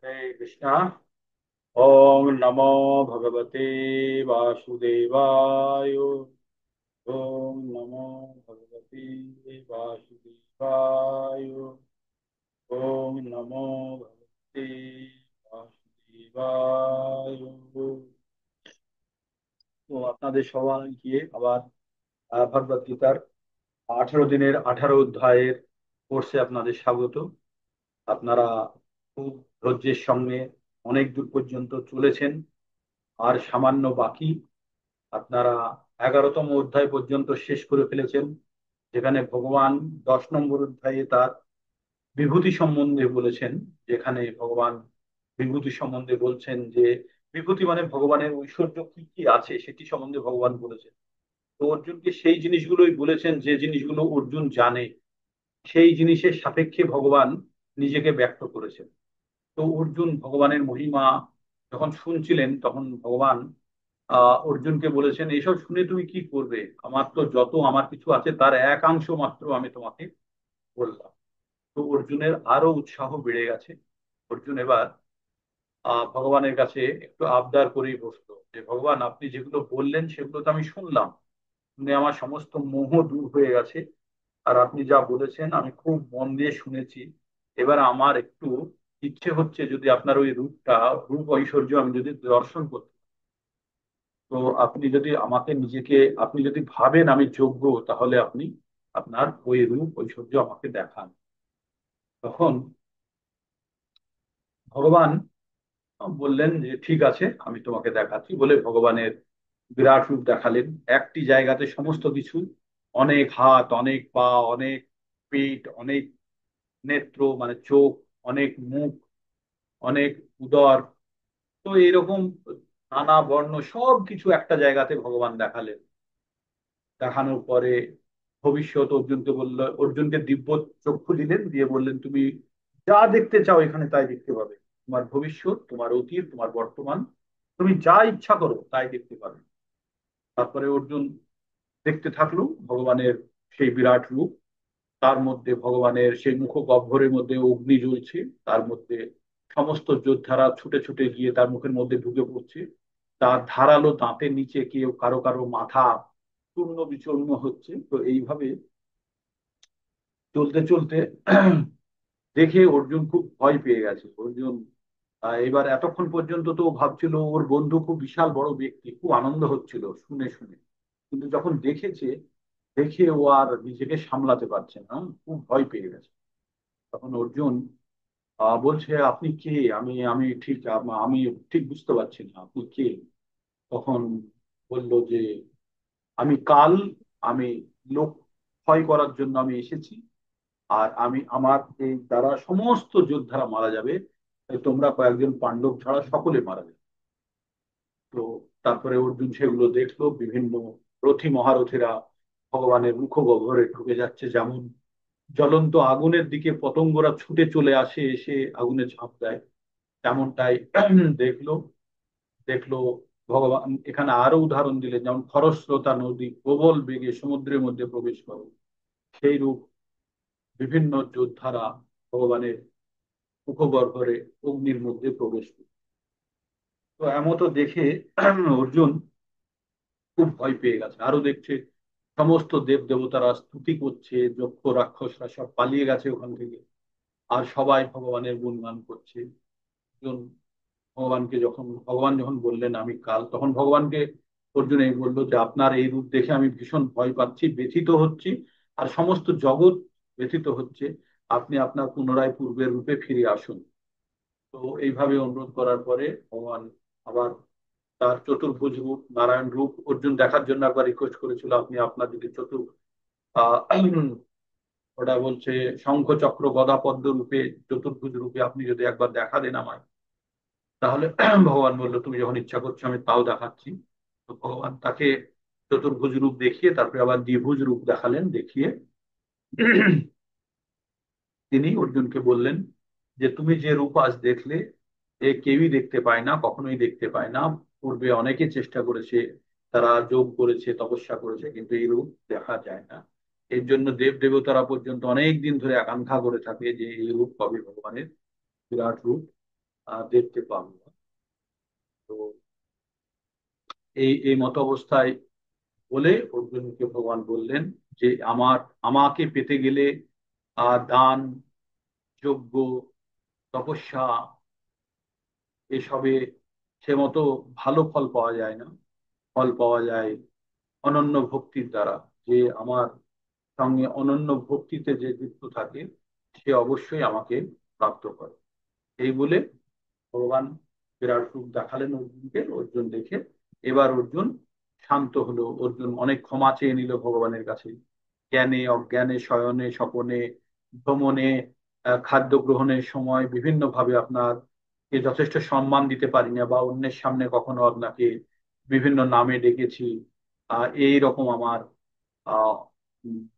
हरे कृष्णा। ओम नमो भगवते वासुदेवाय। ओम नमो भगवते वासुदेवाय। ओम नमो भगवते वासुदेवाय। তো আপনাদের সবাইকে আবার ভগবদ গীতার 18 দিনের 18 অধ্যায়ের কোর্সে আপনাদের স্বাগত। আপনারা খুব ধৈর্যের সঙ্গে অনেক দূর পর্যন্ত চলেছেন, আর সামান্য বাকি। আপনারা 11তম অধ্যায় পর্যন্ত শেষ করে ফেলেছেন, যেখানে ভগবান 10 নম্বর অধ্যায়ে তার বিভূতি সম্বন্ধে বলেছেন। যেখানে ভগবান বিভূতি সম্বন্ধে বলছেন যে বিভূতি মানে ভগবানের ঐশ্বর্য কি কি আছে সেটি সম্বন্ধে ভগবান বলেছেন। তো অর্জুনকে সেই জিনিসগুলোই বলেছেন যে জিনিসগুলো অর্জুন জানে, সেই জিনিসের সাপেক্ষে ভগবান নিজেকে ব্যক্ত করেছেন। তো অর্জুন ভগবানের মহিমা যখন শুনছিলেন তখন ভগবান অর্জুনকে বলেছেন, এইসব শুনে তুমি কি করবে? আমার তো যত আমার কিছু আছে তার একাংশ মাত্র আমি তোমাকে বললাম। তো অর্জুনের আরো উৎসাহ বেড়ে গেছে। অর্জুন এবার ভগবানের কাছে একটু আবদার করেই বসলো যে ভগবান, আপনি যেগুলো বললেন সেগুলো তো আমি শুনলাম, শুনে আমার সমস্ত মোহ দূর হয়ে গেছে। আর আপনি যা বলেছেন আমি খুব মন দিয়ে শুনেছি। এবার আমার একটু ইচ্ছে হচ্ছে যদি আপনার ওই রূপটা, রূপ ঐশ্বর্য আমি যদি দর্শন করতে। তো আপনি যদি আমাকে নিজেকে, আপনি যদি ভাবেন আমি যোগ্য, তাহলে আপনি আপনার ওই রূপ ঐশ্বর্য আমাকে দেখান। তখন ভগবান বললেন যে ঠিক আছে, আমি তোমাকে দেখাচ্ছি বলে ভগবানের বিরাট রূপ দেখালেন। একটি জায়গাতে সমস্ত কিছু, অনেক হাত, অনেক পা, অনেক পেট, অনেক নেত্র মানে চোখ, অনেক মুখ, অনেক উদর, তো এরকম নানা বর্ণ সব কিছু একটা জায়গাতে ভগবান দেখালেন। দেখানোর পরে ভবিষ্যৎ অর্জুনকে বলল, অর্জুনকে দিব্য চক্ষু দিলেন, দিয়ে বললেন তুমি যা দেখতে চাও এখানে তাই দেখতে পাবে। তোমার ভবিষ্যৎ, তোমার অতীত, তোমার বর্তমান, তুমি যা ইচ্ছা করো তাই দেখতে পাবে। তারপরে অর্জুন দেখতে থাকলো ভগবানের সেই বিরাট রূপ। তার মধ্যে ভগবানের সেই মুখ গহ্বরের মধ্যে অগ্নি জ্বলছে, তার মধ্যে সমস্ত যোদ্ধারা ছুটে ছুটে গিয়ে তার মুখের মধ্যে ঢুকে পড়ছে। তার ধারালো দাঁতের নিচে কেউ কারো কারো মাথা চূর্ণ বিচূর্ণ হচ্ছে। তো এইভাবে চলতে চলতে দেখে অর্জুন খুব ভয় পেয়ে গেছে। অর্জুন এবার এতক্ষণ পর্যন্ত তো ও ভাবছিল ওর বন্ধু খুব বিশাল বড় ব্যক্তি, খুব আনন্দ হচ্ছিল শুনে শুনে। কিন্তু যখন দেখেছে, দেখে ও আর নিজেকে সামলাতে পারছে না, খুব ভয় পেয়ে গেছে। তখন অর্জুন বলছে আপনি কে? আমি ঠিক বুঝতে পারছি না আপনি কে। তখন বলল যে আমি কাল, আমি লোক ক্ষয় করার জন্য আমি এসেছি। আর আমি আমার এই দ্বারা সমস্ত যোদ্ধারা মারা যাবে, তাই তোমরা কয়েকজন পাণ্ডব ছাড়া সকলে মারা যাবে। তো তারপরে অর্জুন সেগুলো দেখলো, বিভিন্ন রথী মহারথীরা ভগবানের মুখগহ্বরে ঢুকে যাচ্ছে। যেমন জ্বলন্ত আগুনের দিকে পতঙ্গরা ছুটে চলে আসে, এসে আগুনে ঝাঁপ দেয়, তেমনটাই দেখলো। দেখলো ভগবান এখানে আরো উদাহরণ দিলেন, যেমন খরস্রোতা নদী প্রবল বেগে সমুদ্রের মধ্যে প্রবেশ করে, সেই রূপ বিভিন্ন যোদ্ধারা ভগবানের মুখগহ্বরে অগ্নির মধ্যে প্রবেশ করে। তো এমতো দেখে অর্জুন খুব ভয় পেয়ে গেছে। আরো দেখছে সমস্ত দেব দেবতারা স্তুতি করছে, যক্ষ রাক্ষসরা সব পালিয়ে গেছে ওখান থেকে, আর সবাই ভগবানের গুণগান করছে। অর্জুন ভগবান যখন বললেন আমি কাল, তখন ভগবানকে অর্জুন এই বললো যে আপনার এই রূপ দেখে আমি ভীষণ ভয় পাচ্ছি, ব্যথিত হচ্ছি, আর সমস্ত জগৎ ব্যথিত হচ্ছে। আপনি আপনার পুনরায় পূর্বের রূপে ফিরে আসুন। তো এইভাবে অনুরোধ করার পরে ভগবান আবার তার চতুর্ভুজ রূপ, নারায়ণ রূপ অর্জুন দেখার জন্য একবার রিকোয়েস্ট করেছিল, আপনি আপনার যদি আহ ওটা বলছে শঙ্খ চক্র গদা পদ্ম রূপে, চতুর্ভুজ রূপে আপনি যদি একবার দেখা দেন আমায়, তাহলে ভগবান বললো তুমি যখন ইচ্ছা করছো আমি তাও দেখাচ্ছি। তো ভগবান তাকে চতুর্ভুজ রূপ দেখিয়ে তারপরে আবার দ্বিভুজ রূপ দেখালেন, দেখিয়ে তিনি অর্জুনকে বললেন যে তুমি যে রূপ আজ দেখলে এ কেউই দেখতে পায় না, কখনোই দেখতে পায় না। পূর্বে অনেকে চেষ্টা করেছে, তারা যোগ করেছে, তপস্যা করেছে, কিন্তু এই রূপ দেখা যায় না। এর জন্য দেব দেবতারা পর্যন্ত অনেক দিন ধরে আকাঙ্ক্ষা করে থাকে যে এই রূপ কবে ভগবানের, বিরাট রূপ দেখতে পাবো না। তো এই এই মত অবস্থায় বলে অর্জুনকে ভগবান বললেন যে আমাকে পেতে গেলে দান, যজ্ঞ, তপস্যা এসবে সে মতো ভালো ফল পাওয়া যায় না। ফল পাওয়া যায় অনন্য ভক্তির দ্বারা। যে আমার সঙ্গে অনন্য ভক্তিতে যে যুক্ত থাকে সে অবশ্যই আমাকে প্রাপ্ত করে। এই বলে ভগবান বিরাট রূপ দেখালেন অর্জুনকে। অর্জুন দেখে এবার অর্জুন শান্ত হলো। অর্জুন অনেক ক্ষমা চেয়ে নিল ভগবানের কাছে। জ্ঞানে অজ্ঞানে, শয়নে স্বপনে, ভ্রমণে, খাদ্য গ্রহণের সময় বিভিন্ন ভাবে আপনার কে যথেষ্ট সম্মান দিতে পারি না, বা অন্যের সামনে কখনো আপনাকে বিভিন্ন নামে ডেকেছি, এই রকম আমার আহ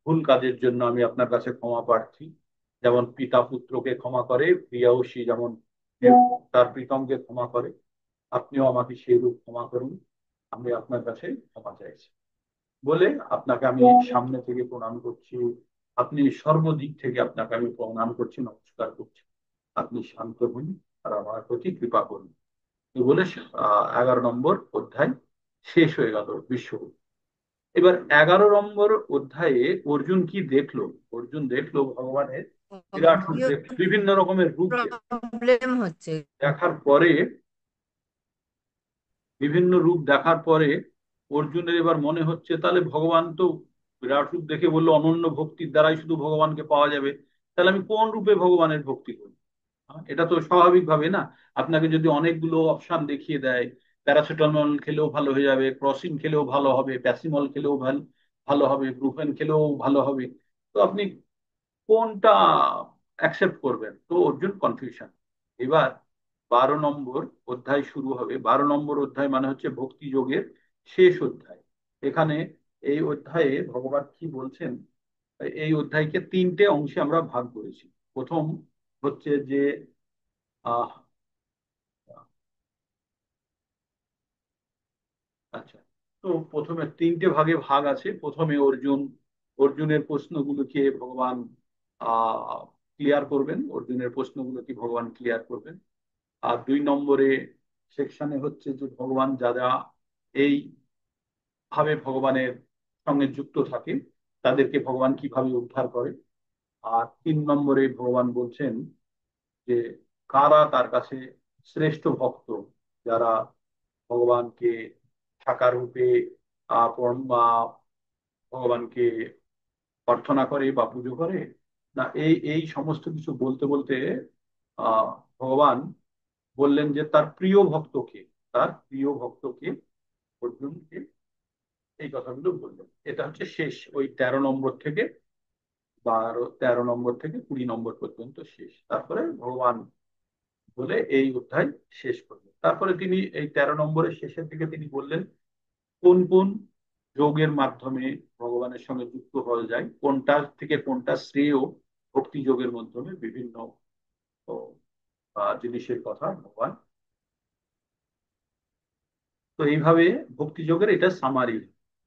ভুল কাজের জন্য আমি আপনার কাছে ক্ষমা প্রার্থী। যেমন পিতা পুত্রকে ক্ষমা করে, প্রিয়সী যেমন তার প্রীতমকে ক্ষমা করে, আপনিও আমাকে সেই রূপ ক্ষমা করুন। আমি আপনার কাছে ক্ষমা চাইছি বলে আপনাকে আমি সামনে থেকে প্রণাম করছি। আপনি সর্বদিক থেকে আপনাকে আমি প্রণাম করছি, নমস্কার করছি। আপনি শান্ত হন আর আমার প্রতি কৃপা করুন। এই বলে 11 নম্বর অধ্যায় শেষ হয়ে গেল বিশ্ব। এবার 11 নম্বর অধ্যায়ে অর্জুন কি দেখলো? অর্জুন দেখলো ভগবানের বিরাট রূপ, দেখলো বিভিন্ন রকমের রূপ। প্রবলেম হচ্ছে। দেখার পরে, বিভিন্ন রূপ দেখার পরে অর্জুনের এবার মনে হচ্ছে তাহলে ভগবান তো বিরাট রূপ দেখে বললো অনন্য ভক্তির দ্বারাই শুধু ভগবানকে পাওয়া যাবে, তাহলে আমি কোন রূপে ভগবানের ভক্তি করি? এটা তো স্বাভাবিক ভাবে না। আপনাকে যদি অনেকগুলো অপশন দেখিয়ে দেয়, প্যারাসিটামল খেলেও ভালো হয়ে যাবে, ক্রসিন খেলেও ভালো হবে, প্যাসিমল খেলেও ভালো ভালো হবে, ব্রুফেন খেলেও ভালো হবে, তো আপনি কোনটা অ্যাকসেপ্ট করবেন? তো অর্জুন কনফিউশন। এবার 12 নম্বর অধ্যায় শুরু হবে। 12 নম্বর অধ্যায় মানে হচ্ছে ভক্তি যোগের শেষ অধ্যায়। এখানে এই অধ্যায়ে ভগবান কি বলছেন? এই অধ্যায়কে 3টে অংশে আমরা ভাগ করেছি। প্রথম হচ্ছে যে আহ আচ্ছা, তো প্রথমে 3টে ভাগে ভাগ আছে। প্রথমে অর্জুনের প্রশ্নগুলোকে ভগবান ক্লিয়ার করবেন, অর্জুনের প্রশ্নগুলোকে ভগবান ক্লিয়ার করবেন। আর 2 নম্বরে সেকশনে হচ্ছে যে ভগবান যারা এই ভাবে ভগবানের সঙ্গে যুক্ত থাকে তাদেরকে ভগবান কিভাবে উদ্ধার করে। আর 3 নম্বরে ভগবান বলছেন যে কারা তার কাছে শ্রেষ্ঠ ভক্ত, যারা ভগবানকে সাকার রূপে বা ভগবানকে প্রার্থনা করে বা পুজো করে না। এই এই সমস্ত কিছু বলতে বলতে আহ ভগবান বললেন যে তার প্রিয় ভক্তকে, তার প্রিয় ভক্তকে, অর্জুনকে এই কথাগুলো বললেন। এটা হচ্ছে শেষ, ওই 13 নম্বর থেকে 20 নম্বর পর্যন্ত শেষ। তারপরে ভগবান বলে এই অধ্যায় শেষ করলেন। তারপরে তিনি এই 13 নম্বরের শেষের দিকে তিনি বললেন কোন কোন যোগের মাধ্যমে ভগবানের সঙ্গে যুক্ত হওয়া যায়, কোনটা থেকে কোনটা শ্রেয় ভক্তি যোগের মাধ্যমে, বিভিন্ন জিনিসের কথা ভগবান। তো এইভাবে ভক্তি যোগের এটা সামারি।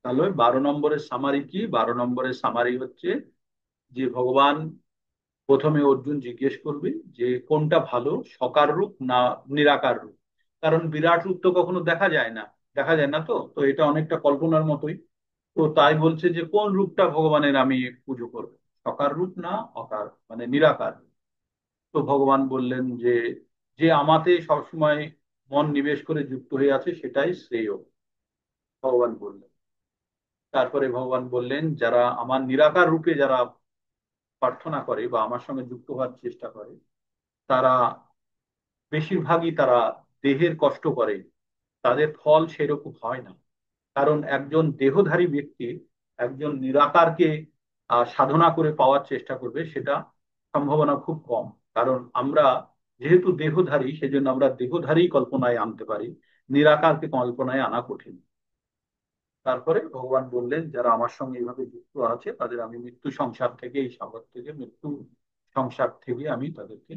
তাহলে 12 নম্বরের সামারি কি? 12 নম্বরের সামারি হচ্ছে যে ভগবান প্রথমে অর্জুন জিজ্ঞেস করবে যে কোনটা ভালো, সকার রূপ না নিরাকার রূপ। কারণ বিরাট রূপ তো কখনো দেখা যায় না, দেখা যায় না। তো তো এটা অনেকটা কল্পনার মতোই। তো তাই বলছে যে কোন রূপটা ভগবানের আমি পুজো করব, সকার রূপ না অকার মানে নিরাকার রূপ? তো ভগবান বললেন যে যে আমাতে সবসময় মন নিবেশ করে যুক্ত হয়ে আছে সেটাই শ্রেয়, ভগবান বললেন। তারপরে ভগবান বললেন যারা আমার নিরাকার রূপে যারা প্রার্থনা করে বা আমার সঙ্গে যুক্ত হওয়ার চেষ্টা করে, তারা বেশিরভাগই তারা দেহের কষ্ট করে, তাদের ফল সেরকম হয় না। কারণ একজন দেহধারী ব্যক্তি একজন নিরাকারকে সাধনা করে পাওয়ার চেষ্টা করবে, সেটা সম্ভাবনা খুব কম। কারণ আমরা যেহেতু দেহধারী, সেজন্য আমরা দেহধারী কল্পনায় আনতে পারি, নিরাকারকে কল্পনায় আনা কঠিন। তারপরে ভগবান বললেন যারা আমার সঙ্গে এইভাবে যুক্ত আছে তাদের আমি মৃত্যু সংসার থেকে, এই সাগর থেকে, মৃত্যু সংসার থেকে আমি তাদেরকে।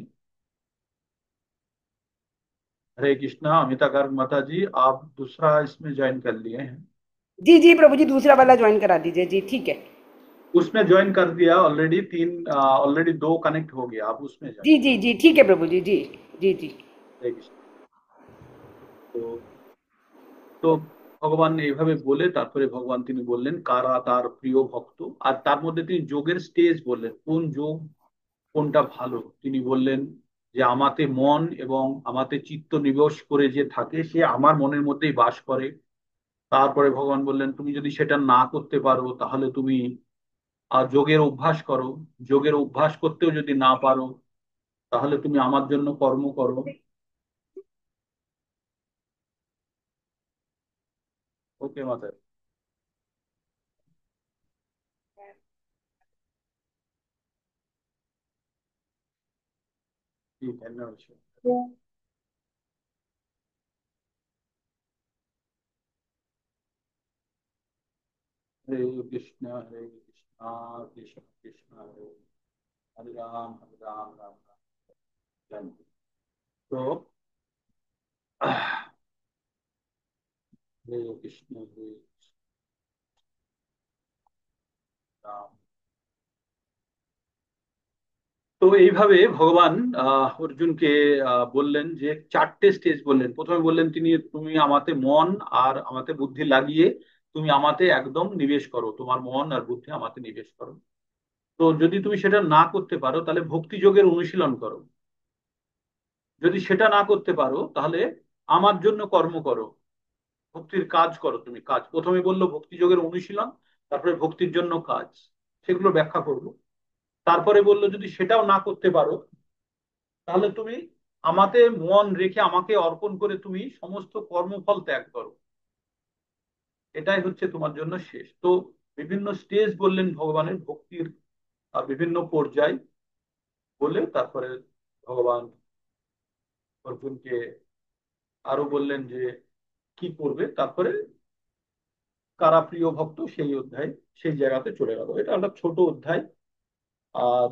हरे कृष्णा। अमिता गर्ग माता जी, आप दूसरा इसमें ज्वाइन कर लिए हैं? जी जी प्रभु जी, दूसरा वाला ज्वाइन करा दीजिए जी, ठीक है। उसमें ज्वाइन कर दिया ऑलरेडी, 2 कनेक्ट हो गया, आप उसमें ज्वाइन। जी जी जी ठीक है प्रभु जी, जी जी जी। হরে কৃষ্ণ। তো তো ভগবান এইভাবে বলে তারপরে ভগবান তিনি বললেন কারা তার প্রিয় ভক্ত। আর তার মধ্যে তিনি যোগের স্টেজ বললেন, কোন যোগ কোনটা ভালো তিনি বললেন যে আমাতে মন এবং আমাতে চিত্ত নিবেশ করে যে থাকে সে আমার মনের মধ্যেই বাস করে। তারপরে ভগবান বললেন তুমি যদি সেটা না করতে পারো তাহলে তুমি যোগের অভ্যাস করো। যোগের অভ্যাস করতেও যদি না পারো তাহলে তুমি আমার জন্য কর্ম করো। ওকে মাতা। ধন্যবাদ। हरे कृष्ण कृष्ण कृष्ण हरे हरे राम राम राम। तो हरे कृष्ण हरे राम। তো এইভাবে ভগবান অর্জুনকে বললেন যে চারটে স্টেজ বললেন। প্রথমে বললেন তিনি তুমি আমাতে মন আর আমাতে বুদ্ধি লাগিয়ে তুমি আমাতে একদম নিবেশ করো, তোমার মন আর বুদ্ধি আমাতে নিবেশ করো। তো যদি তুমি সেটা না করতে পারো তাহলে ভক্তি যোগের অনুশীলন করো। যদি সেটা না করতে পারো তাহলে আমার জন্য কর্ম করো, ভক্তির কাজ করো। তুমি কাজ প্রথমে বললো ভক্তি যোগের অনুশীলন, তারপরে ভক্তির জন্য কাজ, সেগুলো ব্যাখ্যা করবো। তারপরে বললো যদি সেটাও না করতে পারো তাহলে তুমি আমাতে মন রেখে আমাকে অর্পণ করে তুমি সমস্ত কর্মফল ত্যাগ করো, এটাই হচ্ছে তোমার জন্য শেষ। তো বিভিন্ন স্টেজ বললেন ভগবানের ভক্তির, বিভিন্ন পর্যায় বলে তারপরে ভগবান অর্জুনকে আরো বললেন যে কি করবে। তারপরে কারা প্রিয় ভক্ত সেই অধ্যায় সেই জায়গাতে চলে গেল। এটা একটা ছোট অধ্যায়। আর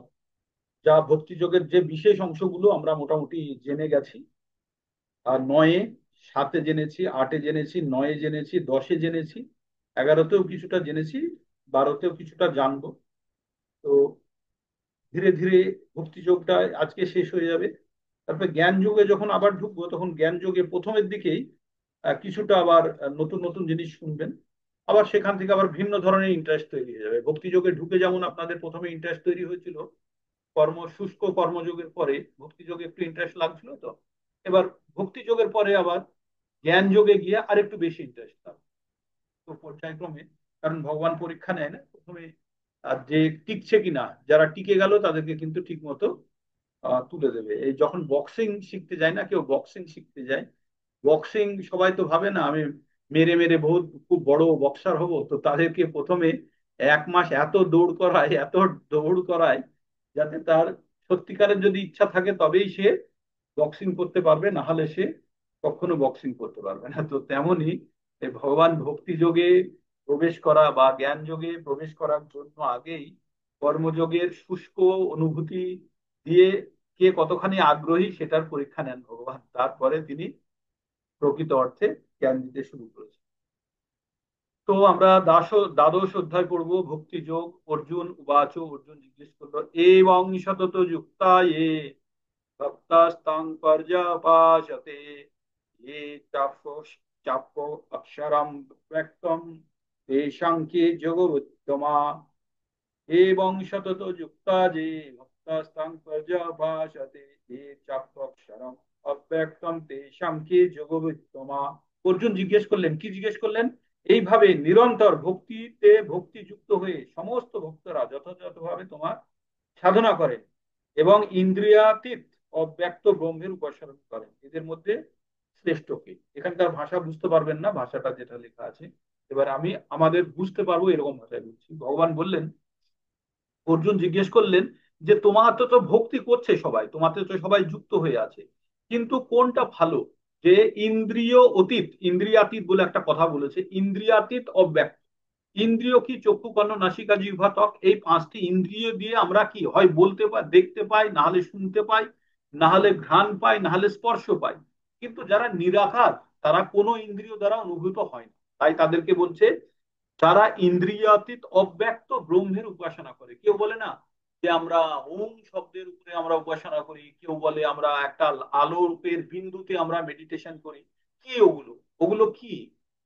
যা ভক্তিযোগের যে বিশেষ অংশগুলো আমরা মোটামুটি জেনে গেছি। আর নয়ে, সাতে জেনেছি, আটে জেনেছি, নয়ে জেনেছি, দশে জেনেছি, এগারোতেও কিছুটা জেনেছি, বারোতেও কিছুটা জানবো। তো ধীরে ধীরে ভক্তি যোগটা আজকে শেষ হয়ে যাবে। তারপরে জ্ঞান যোগে যখন আবার ঢুকবো তখন জ্ঞান যোগে প্রথমের দিকেই কিছুটা আবার নতুন নতুন জিনিস শুনবেন। আবার সেখান থেকে আবার ভিন্ন ধরনের ইন্টারেস্ট তৈরি হয়ে যাবে। ভক্তি যোগে ঢুকে যেমন আপনাদের প্রথমে ইন্টারেস্ট তৈরি হয়েছিল শুষ্ক কর্মযোগের পরে ভক্তি যোগে একটু ইন্টারেস্ট লাগছিল, তো এবার ভক্তি যোগের পরে আবার জ্ঞান যোগে গিয়ে আর একটু বেশি ইন্টারেস্ট লাগবে। তো পর্যায়ক্রমে, কারণ ভগবান পরীক্ষা নেয় না প্রথমে, আর যে টিকছে কিনা, যারা টিকে গেল তাদেরকে কিন্তু ঠিক মতো তুলে দেবে। এই যখন বক্সিং শিখতে যায় না, কেউ বক্সিং শিখতে যায়, বক্সিং সবাই তো ভাবে না আমি মেরে মেরে বহুত খুব বড় বক্সার হব, তো তাদেরকে প্রথমে 1 মাস এত দৌড় করায়, এত দৌড় করায় যাতে তার সত্যিকারের যদি ইচ্ছা থাকে তবেই সে বক্সিং করতে পারবে, না হলে সে কখনো বক্সিং করতে পারবে না। তো তেমনই এই ভগবান ভক্তি যোগে প্রবেশ করা বা জ্ঞান যোগে প্রবেশ করার জন্য আগেই কর্মযোগের শুষ্ক অনুভূতি দিয়ে কে কতখানি আগ্রহী সেটার পরীক্ষা নেন ভগবান, তারপরে তিনি প্রকৃত অর্থে জ্ঞান দিতে শুরু করেছেন। তো আমরা দ্বাদশ অধ্যায় পড়বো ভক্তি যোগ। অর্জুন উবাচ, অর্জুন জিজ্ঞেস করলো এবং সতত যুক্তা এ ভক্তাস্তাং পর্যপাসতে ये चाप्पो अक्षरम व्यक्तम तेषां के যোগবুত্তমা এবং শতত যুক্তা যে ভক্তাস্তাং পর্যভাসতে ये চাপ্পক্ষরম অব্যক্তম তেষাং কে যোগবুত্তমা। অর্জুন জিজ্ঞেস করলেন, কি জিজ্ঞেস করলেন? এইভাবে নিরন্তর ভক্তিতে ভক্তিযুক্ত হয়ে সমস্ত ভক্তরা যথাযথভাবে তোমার সাধনা করেন এবং ইন্দ্রিয়াতীত অব্যক্ত ব্রহ্মের উপাসনা করেন, এদের মধ্যে শ্রেষ্ঠ কে? এখানকার ভাষা বুঝতে পারবেন না, ভাষাটা যেটা লেখা আছে এবার আমি আমাদের বুঝতে পারবো এরকম ভাষায় বলছি। ভগবান বললেন, অর্জুন জিজ্ঞেস করলেন যে তোমার তো তো ভক্তি করছে সবাই, তোমাতে তো সবাই যুক্ত হয়ে আছে, কিন্তু কোনটা ভালো? যে ইন্দ্রিয় অতীত, ইন্দ্রিয়াতীত বলে একটা কথা বলেছে, ইন্দ্রিয়াতীত অব্যক্ত। ইন্দ্রিয় কি? চক্ষু কর্ণ নাসিকা জিহ্বা ত্বক, এই 5টি ইন্দ্রিয় দিয়ে আমরা কি হয় বলতে পাই, দেখতে পাই, না হলে শুনতে পাই, না হলে ঘ্রাণ পাই, না হলে স্পর্শ পাই। কিন্তু যারা নিরাকার তারা কোনো ইন্দ্রিয় দ্বারা অনুভূত হয় না। তাই তাদেরকে বলছে যারা ইন্দ্রিয়াতীত অব্যক্ত ব্রহ্মের উপাসনা করে। কেউ বলে না যে আমরা ওম শব্দের উপরে আমরা উপাসনা করি, কেউ বলে আমরা একটা আলো রূপের বিন্দুতে আমরা মেডিটেশন করি। কি ওগুলো? ওগুলো কি?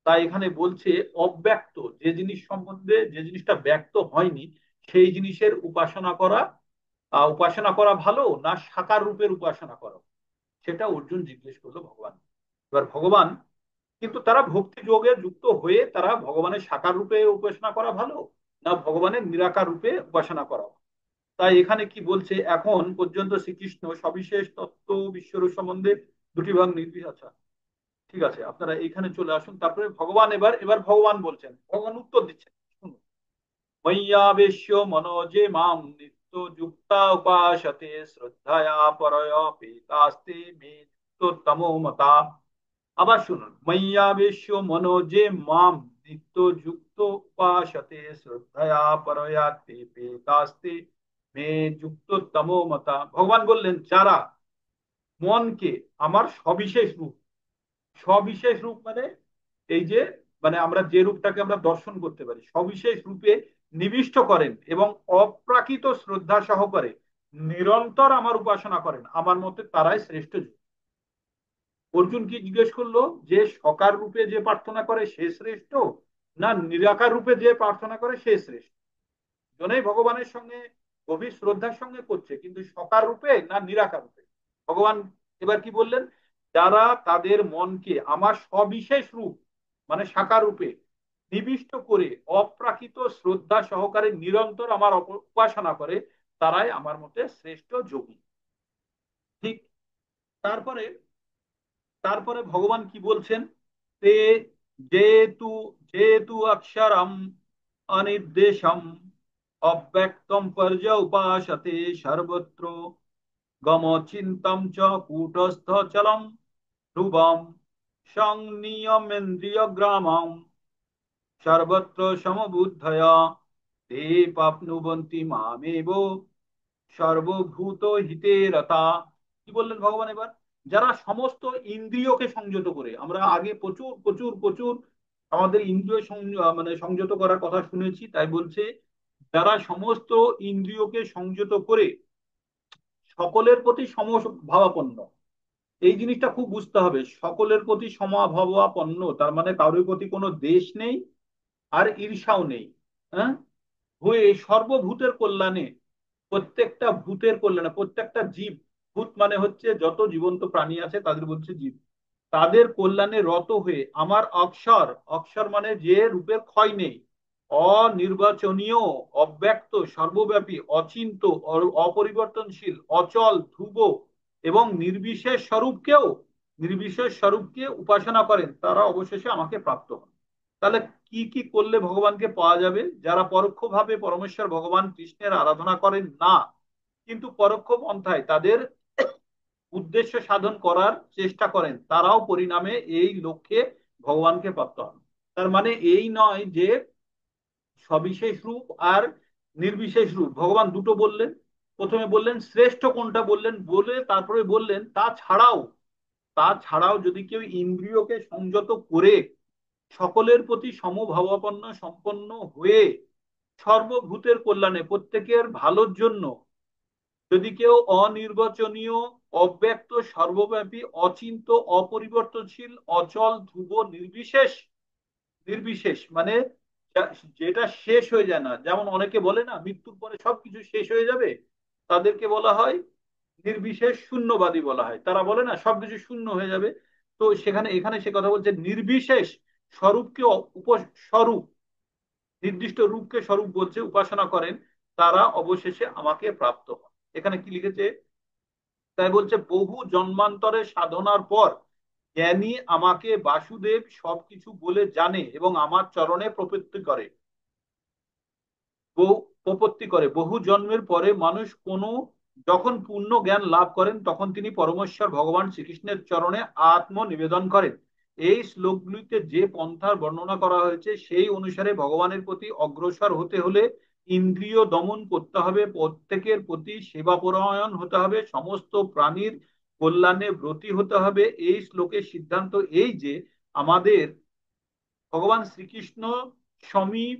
তাই এখানে বলছে অব্যক্ত যে জিনিস সম্বন্ধে, যে জিনিসটা ব্যক্ত হয়নি, সেই জিনিসের উপাসনা করা, উপাসনা করা ভালো না সাকার রূপের উপাসনা করা? সেটা অর্জুন জিজ্ঞেস করলো ভগবান। এবার ভগবান, কিন্তু তারা ভক্তি যোগে যুক্ত হয়ে তারা ভগবানের সাকার রূপে উপাসনা করা ভালো না ভগবানের নিরাকার রূপে উপাসনা করা? তাই এখানে কি বলছে, এখন পর্যন্ত শ্রীকৃষ্ণ সবিশেষ তত্ত্ব বিশ্বরূপ সম্বন্ধে দুটি ভাগ নির্বিচার। আচ্ছা, ঠিক আছে, আপনারা এইখানে চলে আসুন। তারপরে ভগবান, এবার এবার ভগবান বলছেন, ভগবান উত্তর দিচ্ছেন, শুনুন। ময়্যাবেশ্য মনোজে মাম নিত্য যুক্তা উপাসতে শ্রদ্ধায়া পরয়পেতাস্তে মে তমো মতা। আবার শুনুন, ময়্যাবেশ্য মনোজে মাম নিত্য যুক্ত উপাসতে শ্রদ্ধয়া পরয়াতে পেতাস্তে মে যুক্ত তমো মতা। ভগবান বললেন, যারা মনকে আমার সবিশেষ রূপ, সবিশেষ রূপ মানে এই যে, মানে আমরা যে রূপটাকে আমরা দর্শন করতে পারি, সবিশেষ রূপে নিবিষ্ট করেন এবং অপ্রাকৃত শ্রদ্ধা সহকারে নিরন্তর আমার উপাসনা করেন, আমার মতে তারাই শ্রেষ্ঠ যোগী। অর্জুন কি জিজ্ঞেস করলো, যে সকার রূপে যে প্রার্থনা করে সে শ্রেষ্ঠ না নিরাকার রূপে যে প্রার্থনা করে সে শ্রেষ্ঠ? জনেই ভগবানের সঙ্গে গভীর শ্রদ্ধার সঙ্গে করছে, কিন্তু সকার রূপে না নিরাকার রূপে? ভগবান এবার কি বললেন, যারা তাদের মনকে আমার সবিশেষ রূপ মানে সাকার রূপে নিবিষ্ট করে অপ্রাকৃত শ্রদ্ধা সহকারে নিরন্তর আমার উপাসনা করে, তারাই আমার মতে শ্রেষ্ঠ যোগী। ঠিক। তারপরে, তারপরে ভগবান কি বলছেন, তে যেতু যেতু অক্ষরম অনির্দেশম অব্যক্তম পর্য উপাসতে সর্বত্র গম চিন্তম চ কূটস্থ চলম ধ্রুবম সংনিয়মেন্দ্রিয় গ্রামম সর্বত্র সমবুদ্ধয়া তে পাপ্নুবন্তি মামেব সর্বভূত হিতে রতা। কি বললেন ভগবান এবার, যারা সমস্ত ইন্দ্রিয়কে সংযত করে, আমরা আগে প্রচুর প্রচুর প্রচুর আমাদের ইন্দ্রিয় মানে সংযত করার কথা শুনেছি, তাই বলছে যারা সমস্ত ইন্দ্রিয়কে সংযত করে সকলের প্রতি সমভাবাপন্ন। এই জিনিসটা খুব বুঝতে হবে, সকলের প্রতি সমভাবাপন্ন তার মানে কারোর প্রতি কোনো দেশ নেই আর ঈর্ষাও নেই। হ্যাঁ, হয়ে সর্বভূতের কল্যাণে, প্রত্যেকটা ভূতের কল্যাণে, প্রত্যেকটা জীব, ভূত মানে হচ্ছে যত জীবন্ত প্রাণী আছে তাদের বলছে জীব, তাদের কল্যাণে রত হয়ে আমার অক্ষর, অক্ষর মানে যে রূপের ক্ষয় নেই, অনির্বাচনীয়, অব্যক্ত, সর্বব্যাপী, অচিন্ত, অপরিবর্তনশীল, অচল, ধ্রুব এবং নির্বিশেষ স্বরূপকেও, নির্বিশেষ স্বরূপকে উপাসনা করেন, তারা অবশেষে আমাকে প্রাপ্ত হন। তাহলে কি কি করলে ভগবানকে পাওয়া যাবে? যারা পরোক্ষভাবে পরমেশ্বর ভগবান কৃষ্ণের আরাধনা করেন না, কিন্তু পরোক্ষ পন্থায় তাদের উদ্দেশ্য সাধন করার চেষ্টা করেন, তারাও পরিণামে এই লক্ষ্যে ভগবানকে প্রাপ্ত হন। তার মানে এই নয় যে সবিশেষ রূপ আর নির্বিশেষ রূপ ভগবান দুটো বললেন। প্রথমে বললেন শ্রেষ্ঠ কোনটা বললেন, বলে তারপরে বললেন তাছাড়াও, তাছাড়াও যদি কেউ ইন্দ্রিয়কে সংযত করে সকলের প্রতি সমভাবাপন্ন সম্পন্ন হয়ে সর্বভূতের কল্যাণে প্রত্যেকের ভালোর জন্য যদি কেউ অনির্বাচনীয়, অব্যক্ত, সর্বব্যাপী, অচিন্ত, অপরিবর্তনশীল, অচল, ধ্রুব, নির্বিশেষ, নির্বিশেষ মানে যেটা শেষ হয়ে যায় না, যেমন অনেকে বলে না মৃত্যুর পরে সবকিছু শেষ হয়ে যাবে, তাদেরকে বলা হয় নির্বিশেষ শূন্যবাদী বলা হয়। তারা বলে না সবকিছু শূন্য হয়ে যাবে। তো সেখানে এখানে সে কথা বলছে নির্বিশেষ স্বরূপকে স্বরূপ, নির্দিষ্ট রূপকে স্বরূপ বলছে, উপাসনা করেন, তারা অবশেষে আমাকে প্রাপ্ত হন। এখানে কি লিখেছে, তাই বলছে বহু জন্মান্তরের সাধনার পর জ্ঞানী আমাকে বাসুদেব সবকিছু বলে জানে এবং আমার চরণে প্রপত্তি করে, প্রপত্তি করে। বহু জন্মের পরে মানুষ কোনো যখন পূর্ণ জ্ঞান লাভ করেন তখন তিনি পরমেশ্বর ভগবান শ্রীকৃষ্ণের চরণে আত্ম নিবেদন করেন। এই শ্লোকগুলিতে যে পন্থার বর্ণনা করা হয়েছে সেই অনুসারে ভগবানের প্রতি অগ্রসর হতে হলে ইন্দ্রিয় দমন করতে হবে, প্রত্যেকের প্রতি সেবাপরায়ণ হতে হবে, সমস্ত প্রাণীর কল্যাণে ব্রতী হতে হবে। এই শ্লোকের সিদ্ধান্ত এই যে আমাদের ভগবান শ্রীকৃষ্ণ সমীপ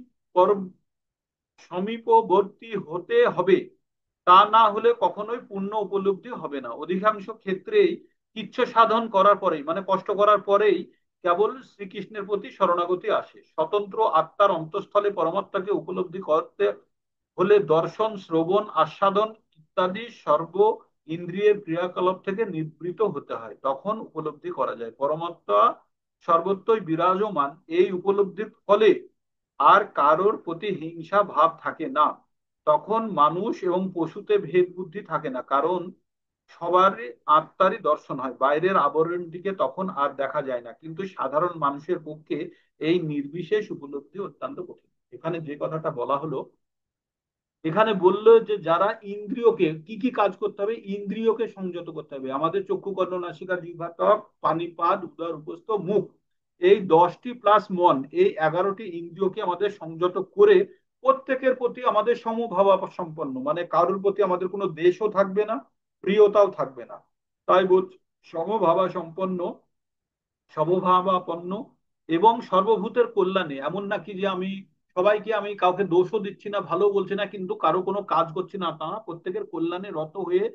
সমীপবর্তী হতে হবে, তা না হলে কখনোই পূর্ণ উপলব্ধি হবে না। অধিকাংশ ক্ষেত্রেই কিচ্ছ সাধন করার পরেই, মানে কষ্ট করার পরেই কেবল শ্রীকৃষ্ণের প্রতি শরণাগতি আসে। স্বতন্ত্র আত্মার অন্তঃস্থলে পরমাত্মাকে উপলব্ধি করতে হলে দর্শন, শ্রবণ, আস্বাদন ইত্যাদি সর্ব ইন্দ্রিয়ের ক্রিয়াকলাপ থেকে নিবৃত হতে হয়, তখন উপলব্ধি করা যায় পরমাত্মা সর্বত্রই বিরাজমান। এই উপলব্ধির ফলে আর কারোর প্রতি হিংসা ভাব থাকে না। তখন মানুষ এবং পশুতে ভেদ বুদ্ধি থাকে না, কারণ সবার আত্মারই দর্শন হয়, বাইরের আবরণটিকে তখন আর দেখা যায় না। কিন্তু সাধারণ মানুষের পক্ষে এই নির্বিশেষ উপলব্ধি অত্যন্ত কঠিন। এখানে যে কথাটা বলা হলো, এখানে বললো যে যারা ইন্দ্রিয়কে কি কি কাজ করতে হবে, ইন্দ্রিয়কে সংযত করতে হবে। আমাদের চক্ষু, কর্ণ, নাসিকা, জিহ্বা, ত্বক, পানিপাদ, উদর, উপস্থ, মুখ, এই 10টি প্লাস মন, এই 11টি ইন্দ্রিয়কে আমাদের সংযত করে প্রত্যেকের প্রতি আমাদের সমভাব সম্পন্ন, মানে কারোর প্রতি আমাদের কোনো দেশও থাকবে না, প্রিয়তাও থাকবে না। তাই বলছি সমভাবা সম্পন্ন, সমভাবাপন্ন এবং সর্বভূতের কল্যাণে। এমন নাকি যে আমি সবাইকে, আমি কাউকে দোষও দিচ্ছি না, ভালো বলছি না, কিন্তু কারো কোনো কাজ করছি না, তা না। প্রত্যেকের কল্যাণে রত হয়ে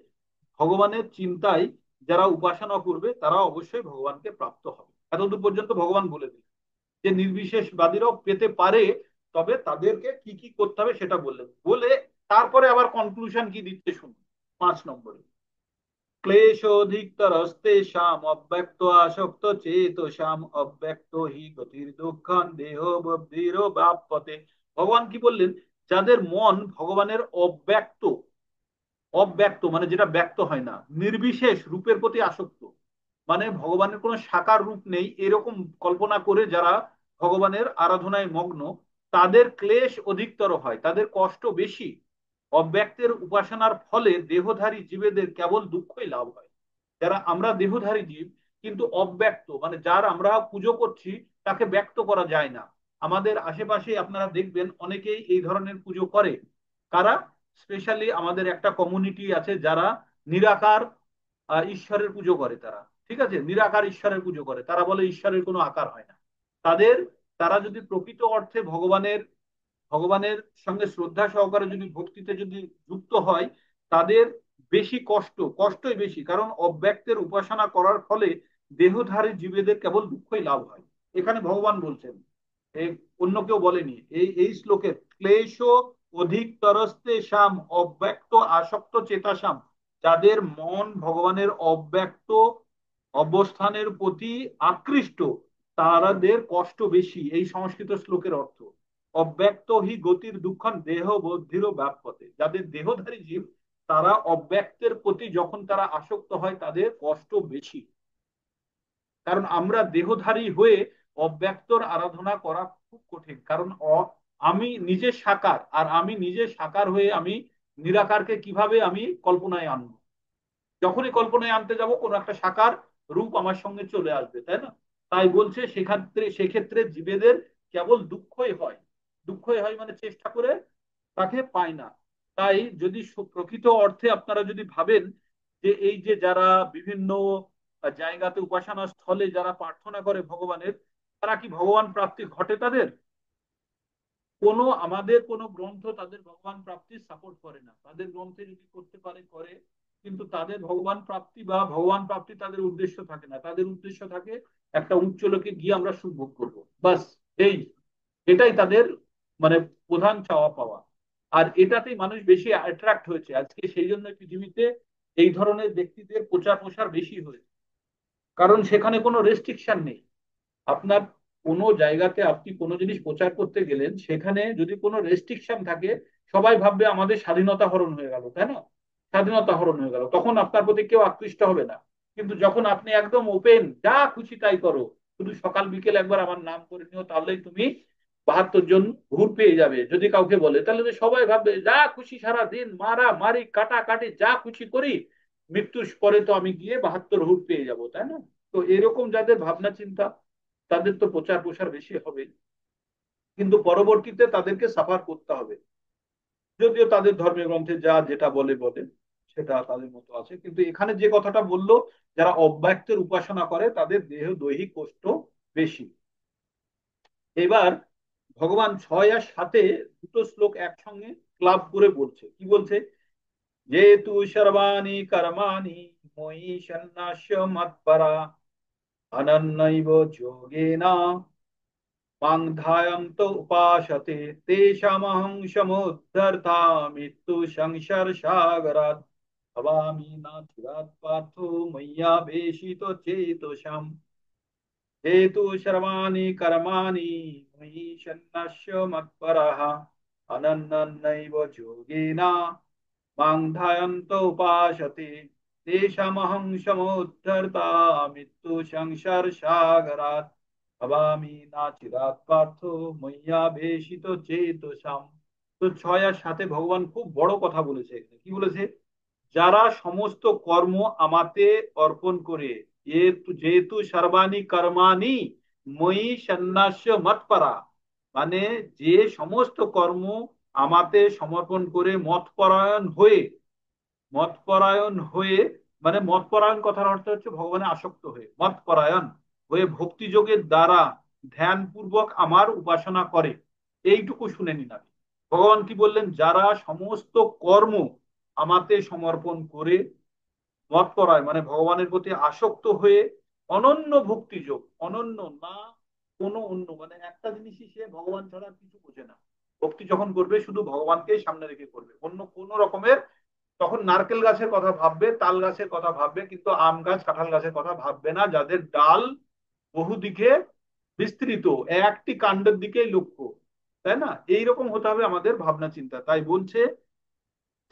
ভগবানের চিন্তায় যারা উপাসনা করবে তারা অবশ্যই ভগবানকে প্রাপ্ত হবে। এতদূর পর্যন্ত ভগবান বলে দিন যে নির্বিশেষবাদীরাও পেতে পারে, তবে তাদেরকে কি কি করতে হবে সেটা বললেন। বলে তারপরে আবার কনক্লুশন কি দিচ্ছে শুনুন, 5 নম্বরে। ক্লেশোধিকতরস্তেষাম অব্যক্ত আসক্ত চেতসাম অব্যক্ত হি গতির দুঃখান দেহ বুদ্ধির বাপতে। ভগবান কি বললেন? যাদের মন ভগবানের অব্যক্ত, অব্যক্ত মানে যেটা ব্যক্ত হয় না, নির্বিশেষ রূপের প্রতি আসক্ত, মানে ভগবানের কোনো সাকার রূপ নেই এরকম কল্পনা করে যারা ভগবানের আরাধনায় মগ্ন, তাদের ক্লেশ অধিকতর হয়, তাদের কষ্ট বেশি। অব্যক্তের উপাসনার ফলে দেহধারী জীবেদের কেবল দুঃখই লাভ হয়। যারা আমরা দেহধারী জীব, কিন্তু অব্যক্ত মানে যার আমরা পুজো করছি তাকে ব্যক্ত করা যায় না। আমাদের আশেপাশে আপনারা দেখবেন অনেকেই এই ধরনের পুজো করে। কারা? স্পেশালি আমাদের একটা কমিউনিটি আছে যারা নিরাকার ঈশ্বরের পুজো করে। তারা ঠিক আছে, নিরাকার ঈশ্বরের পুজো করে, তারা বলে ঈশ্বরের কোনো আকার হয় না। তাদের, তারা যদি প্রকৃত অর্থে ভগবানের ভগবানের সঙ্গে শ্রদ্ধা সহকারে যদি ভক্তিতে যদি যুক্ত হয়, তাদের বেশি কষ্টই বেশি, কারণ অব্যক্তের উপাসনা করার ফলে দেহধারী জীবেদের কেবল দুঃখই লাভ হয়। এখানে ভগবান বলছেন, এই অন্য কেউ বলেনি। এই শ্লোকের ক্লেশ অধিক তরস্তে শাম অব্যক্ত আসক্ত চেতাসাম, যাদের মন ভগবানের অব্যক্ত অবস্থানের প্রতি আকৃষ্ট, তাদের কষ্ট বেশি। এই সংস্কৃত শ্লোকের অর্থ অব্যক্ত হি গতির দুঃখান দেহ বুদ্ধিরও ব্যাপতে, যাদের দেহধারী জীব তারা অব্যক্তের প্রতি যখন তারা আসক্ত হয় তাদের কষ্ট বেশি। কারণ আমরা দেহধারী হয়ে অব্যক্তর আরাধনা করা খুব কঠিন, কারণ আমি নিজে সাকার, আর আমি নিজে সাকার হয়ে আমি নিরাকারকে কিভাবে আমি কল্পনায় আনবো? যখনই কল্পনায় আনতে যাব কোন একটা সাকার রূপ আমার সঙ্গে চলে আসবে, তাই না? তাই বলছে সেক্ষেত্রে জীবেদের কেবল দুঃখই হয়। দুঃখই হয় মানে চেষ্টা করে তাকে পায় না। তাই যদি প্রকৃত অর্থে আপনারা যদি ভাবেন যে এই যে যারা বিভিন্ন জায়গাতে উপাসনা স্থলে যারা প্রার্থনা করে ভগবানের, তারা কি ভগবান প্রাপ্তি ঘটে তাদের? কোনো আমাদের কোনো গ্রন্থ তাদের ভগবান প্রাপ্তির সাপোর্ট করে না। তাদের গ্রন্থে যদি করতে পারে করে, কিন্তু তাদের ভগবান প্রাপ্তি বা ভগবান প্রাপ্তি তাদের উদ্দেশ্য থাকে না। তাদের উদ্দেশ্য থাকে একটা উচ্চ লোকে গিয়ে আমরা সুখ ভোগ করবো, বাস। এই এটাই তাদের মানে প্রধান চাওয়া পাওয়া। আর এটাতেই মানুষ বেশি অ্যাট্রাক্ট হয়েছে আজকে, সেই জন্য পৃথিবীতে এই ধরনের ব্যক্তিদের প্রচার প্রসার বেশি হয়েছে, কারণ সেখানে কোনো রেস্ট্রিকশন নেই। আপনার কোনো জায়গাতে আপনি কোনো জিনিস প্রচার করতে গেলেন, সেখানে যদি কোনো রেস্ট্রিকশন থাকে, সবাই ভাববে আমাদের স্বাধীনতা হরণ হয়ে গেল, তাই না? স্বাধীনতা হরণ হয়ে গেল, তখন আপনার প্রতি কেউ আকৃষ্ট হবে না। কিন্তু যখন আপনি একদম ওপেন, যা খুশি তাই করো, শুধু সকাল বিকেল একবার আমার নাম করে নিও, তাহলেই তুমি 72 জন ঘুর পেয়ে যাবে, যদি কাউকে বলে, তাহলে তো সবাই ভাববে যা খুশি সারা দিন মারা মারি কাটা কাটি যা খুশি করি, মৃত্যুর পরে তো আমি গিয়ে 72 হুর পেয়ে যাব, তাই না? তো এরকম যাদের ভাবনা চিন্তা, তাদের তো প্রচার প্রসার বেশি হবে, কিন্তু পরবর্তীতে তাদেরকে সাফার করতে হবে। যদিও তাদের ধর্মীয় গ্রন্থে যা যেটা বলে বলে সেটা তাদের মতো আছে, কিন্তু এখানে যে কথাটা বললো, যারা অব্যক্তের উপাসনা করে তাদের দেহ দৈহিক কষ্ট বেশি। এবার ভগবান 6 আর 7 দুটো শ্লোক একসঙ্গে ক্লাব করে বলছে। কি বলছে? যেহেতু সর্বাণি কর্মাণি ময়ি সন্ন্যাস্য মৎপরা অনন্যৈব যোগেন মাং ধ্যায়ন্ত উপাসতে তেষামহং সমুদ্ধর্তা মৃত্যু সংসার সাগরাৎ ভবামি না চিরাৎ পার্থ ময়্যাবেশিত চেতসাম। যেহেতু সর্বাণি কর্মাণি ময়ি সন্ন্যস্য মৎপরঃ অনন্যৈব যোগেন মাং ধ্যায়ন্ত উপাসতে তেষামহং সমুদ্ধর্তা মৃত্যু সংসার সাগরাৎ ভবামি না চিরাৎ পার্থ ময়্যাবেশিত চেতসাম। তো 6 আর 7 ভগবান খুব বড় কথা বলেছে এখানে। কি বলেছে? যারা সমস্ত কর্ম আমাতে অর্পণ করে, যেহেতু সর্বাণি কর্মাণি ময়ি সন্ন্যাস্য মৎপরা, মানে যে সমস্ত কর্ম আমাতে সমর্পণ করে মতপরায়ণ হয়ে, মানে মতপরায়ণ কথার অর্থ হচ্ছে ভগবানে আসক্ত হয়ে, মতপরায়ণ হয়ে ভক্তিযোগের দ্বারা ধ্যান পূর্বক আমার উপাসনা করে। এইটুকু শুনে নিন আপনি। ভগবান কি বললেন? যারা সমস্ত কর্ম আমাতে সমর্পণ করে মতপরায়, মানে ভগবানের প্রতি আসক্ত হয়ে, অনন্য ভক্তি যোগ, অনন্য না কোনো অন্য, মানে একটা জিনিসই সে ভগবান ছাড়া কিছু বোঝে না। ভক্তি যখন করবে শুধু ভগবানকেই সামনে রেখে করবে, অন্য কোন রকমের, তখন নারকেল গাছের কথা ভাববে, তাল গাছের কথা ভাববে, কিন্তু আম গাছ কাঁঠাল গাছের কথা ভাববে না, যাদের ডাল বহুদিকে বিস্তৃত, একটি কাণ্ডের দিকেই লক্ষ্য। তাই না? এইরকম হতে হবে আমাদের ভাবনা চিন্তা। তাই বলছে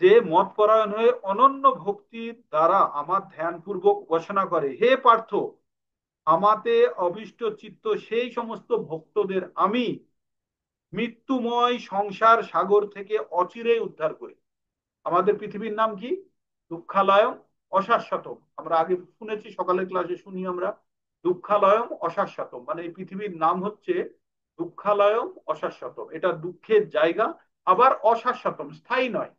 যে মত পরায়ণ হয়ে অনন্য ভক্তির দ্বারা আমার ধ্যান পূর্বক উপাসনা করে, হে পার্থ, আমাতে অবিষ্ট চিত্ত সেই সমস্ত ভক্তদের আমি মৃত্যুময় সংসার সাগর থেকে অচিরেই উদ্ধার করি। আমাদের পৃথিবীর নাম কি? দুঃখালয়ম অশাশ্বতম। আমরা আগে শুনেছি, সকালের ক্লাসে শুনি আমরা, দুঃখালয়ম অশাশ্বতম, মানে এই পৃথিবীর নাম হচ্ছে দুঃখালয়ম অশাশ্বতম। এটা দুঃখের জায়গা, আবার অশাশ্বতম, স্থায়ী নয়।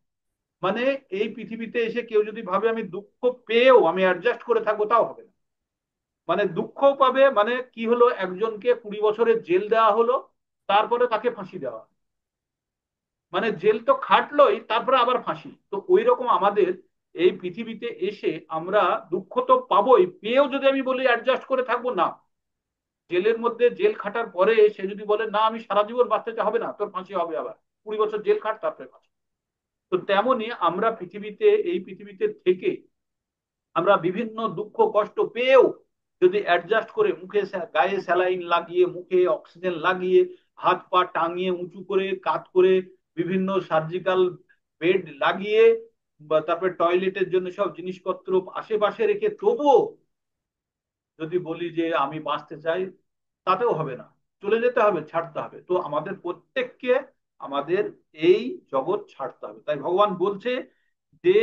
মানে এই পৃথিবীতে এসে কেউ যদি ভাবে আমি দুঃখ পেয়েও আমি অ্যাডজাস্ট করে থাকবো, তাও হবে না। মানে দুঃখও পাবে, মানে কি হলো, একজনকে 20 বছরের জেল দেওয়া হলো, তারপরে তাকে ফাঁসি দেওয়া, মানে জেল তো খাটলোই, তারপরে আবার ফাঁসি। তো ওই রকম আমাদের এই পৃথিবীতে এসে আমরা দুঃখ তো পাবোই, পেয়েও যদি আমি বলি অ্যাডজাস্ট করে থাকবো, না। জেলের মধ্যে জেল খাটার পরে সে যদি বলে না আমি সারা জীবন বাঁচতে, হবে না, তোর ফাঁসি হবে, আবার 20 বছর জেল খাট, তারপরে ফাঁসি। তো তেমনি আমরা পৃথিবীতে, এই পৃথিবীতে থেকে আমরা বিভিন্ন দুঃখ কষ্ট পেয়েও যদি অ্যাডজাস্ট করে, মুখে গায়ে স্যালাইন লাগিয়ে, মুখে অক্সিজেন লাগিয়ে, হাত পা টাঙিয়ে উঁচু করে কাত করে, বিভিন্ন সার্জিক্যাল বেড লাগিয়ে, বা তারপরে টয়লেটের জন্য সব জিনিসপত্র আশেপাশে রেখে, তবুও যদি বলি যে আমি বাঁচতে চাই, তাতেও হবে না। চলে যেতে হবে, ছাড়তে হবে। তো আমাদের প্রত্যেককে আমাদের এই জগৎ ছাড়তে হবে। তাই ভগবান বলছে যে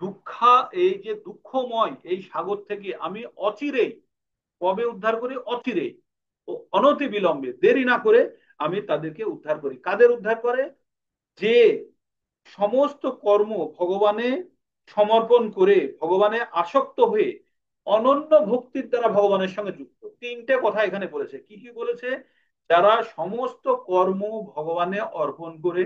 দুঃখা, এই যে দুঃখময় এই সাগর থেকে আমি অচিরেই, কবে উদ্ধার করি? অচিরে, ও অনতি বিলম্বে, দেরি না করে আমি তাদেরকে উদ্ধার করি। কাদের উদ্ধার করে? যে সমস্ত কর্ম ভগবানে সমর্পণ করে, ভগবানে আসক্ত হয়ে, অনন্য ভক্তির দ্বারা ভগবানের সঙ্গে যুক্ত। 3টে কথা এখানে বলেছে। কি কি বলেছে? যারা সমস্ত কর্ম ভগবানে অর্পণ করে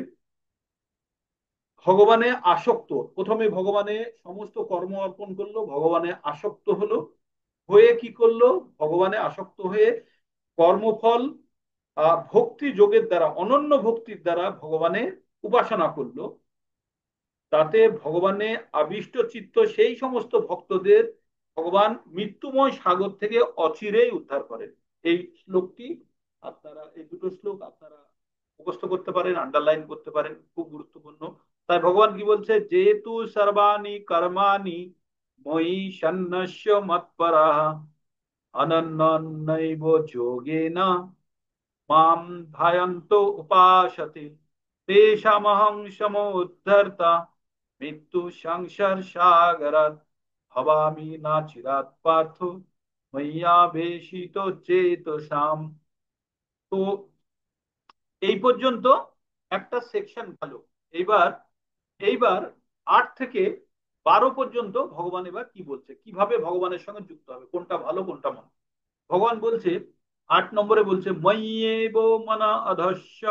ভগবানে আসক্ত, প্রথমে ভগবানে সমস্ত কর্ম অর্পণ করলো, ভগবানে আসক্ত হলো, হয়ে কি করলো? ভগবানে আসক্ত হয়ে কর্মফল ভক্তি যোগের দ্বারা, অনন্য ভক্তির দ্বারা ভগবানে উপাসনা করলো। তাতে ভগবানে আবিষ্ট চিত্ত সেই সমস্ত ভক্তদের ভগবান মৃত্যুময় সাগর থেকে অচিরেই উদ্ধার করেন। এই শ্লোকটি আপনারা, এই দুটো শ্লোক আপনারা মুখস্থ করতে পারেন, আন্ডারলাইন করতে পারেন, খুব গুরুত্বপূর্ণ। তাই ভগবান কি বলছে? যেহেতু সর্বাণি কর্মাণি ময়ি সন্ন্যস্য মৎপরাঃ অনন্যৈব যোগেন মাম ধ্যায়ন্ত উপাসতে তেষামহং সমুদ্ধর্তা মৃত্যু সংসার সাগরাৎ ভবামি না চিরাৎ পার্থ ময়্যাবেশিত চেতসাম। তো এই পর্যন্ত একটা সেকশন ভালো। এইবার এইবার 8 থেকে 12 পর্যন্ত ভগবান এবার কি বলছে, কিভাবে ভগবানের সঙ্গে যুক্ত হবে, কোনটা ভালো কোনটা মন্দ। ভগবান বলছে, 8 নম্বরে বলছে, ময়্যেব মন অধস্য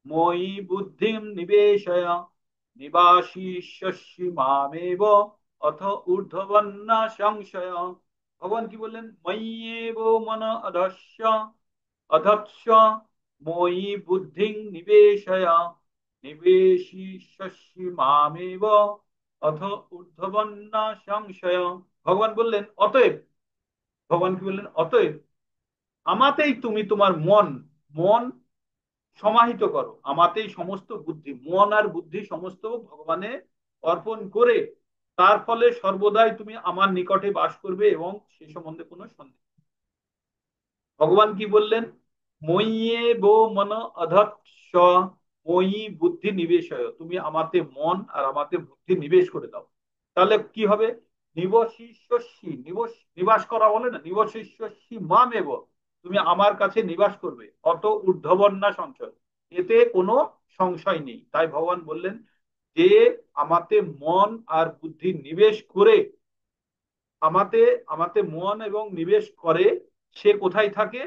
ময়ি বুদ্ধিম নিবেশয় নিবাসিষ্যসি মামেব অথ ঊর্ধ্ববন্না সংশয়। ভগবান কি বললেন? ময়্যেব মন অধস্য অধৎস ময়ি বুদ্ধিং নিবেশয় নিবেশিষ্যসি মামেব অথ ঊর্ধ্ববন্না সংশয়। ভগবান বললেন অতএব, ভগবান কি বললেন? অতএব আমাতেই তুমি তোমার মন মন সমাহিত করো, আমাতেই সমস্ত বুদ্ধি, মন আর বুদ্ধি সমস্ত ভগবানে অর্পণ করে তার ফলে সর্বদাই তুমি আমার নিকটে বাস করবে এবং সে সম্বন্ধে কোনো সন্দেহ। ভগবান কি বললেন? মইয়ে বো মন অধৎস ময়ি বুদ্ধি নিবেশয়, তুমি আমাতে মন আর আমাতে বুদ্ধি নিবেশ করে দাও। তাহলে কি হবে? নিবশিষ্যসি, নিবাস করা বলে না, নিবশিষ্যসি মামেব, তুমি আমার কাছে নিবাস করবে, অত ঊর্ধ্ববর্ণা সংশয়, এতে কোনো সংশয় নেই। তাই ভগবান বললেন যে আমাতে মন আর বুদ্ধি নিবেশ করে, আমাতে আমাতে মন এবং নিবেশ করে, সে কোথায় থাকে?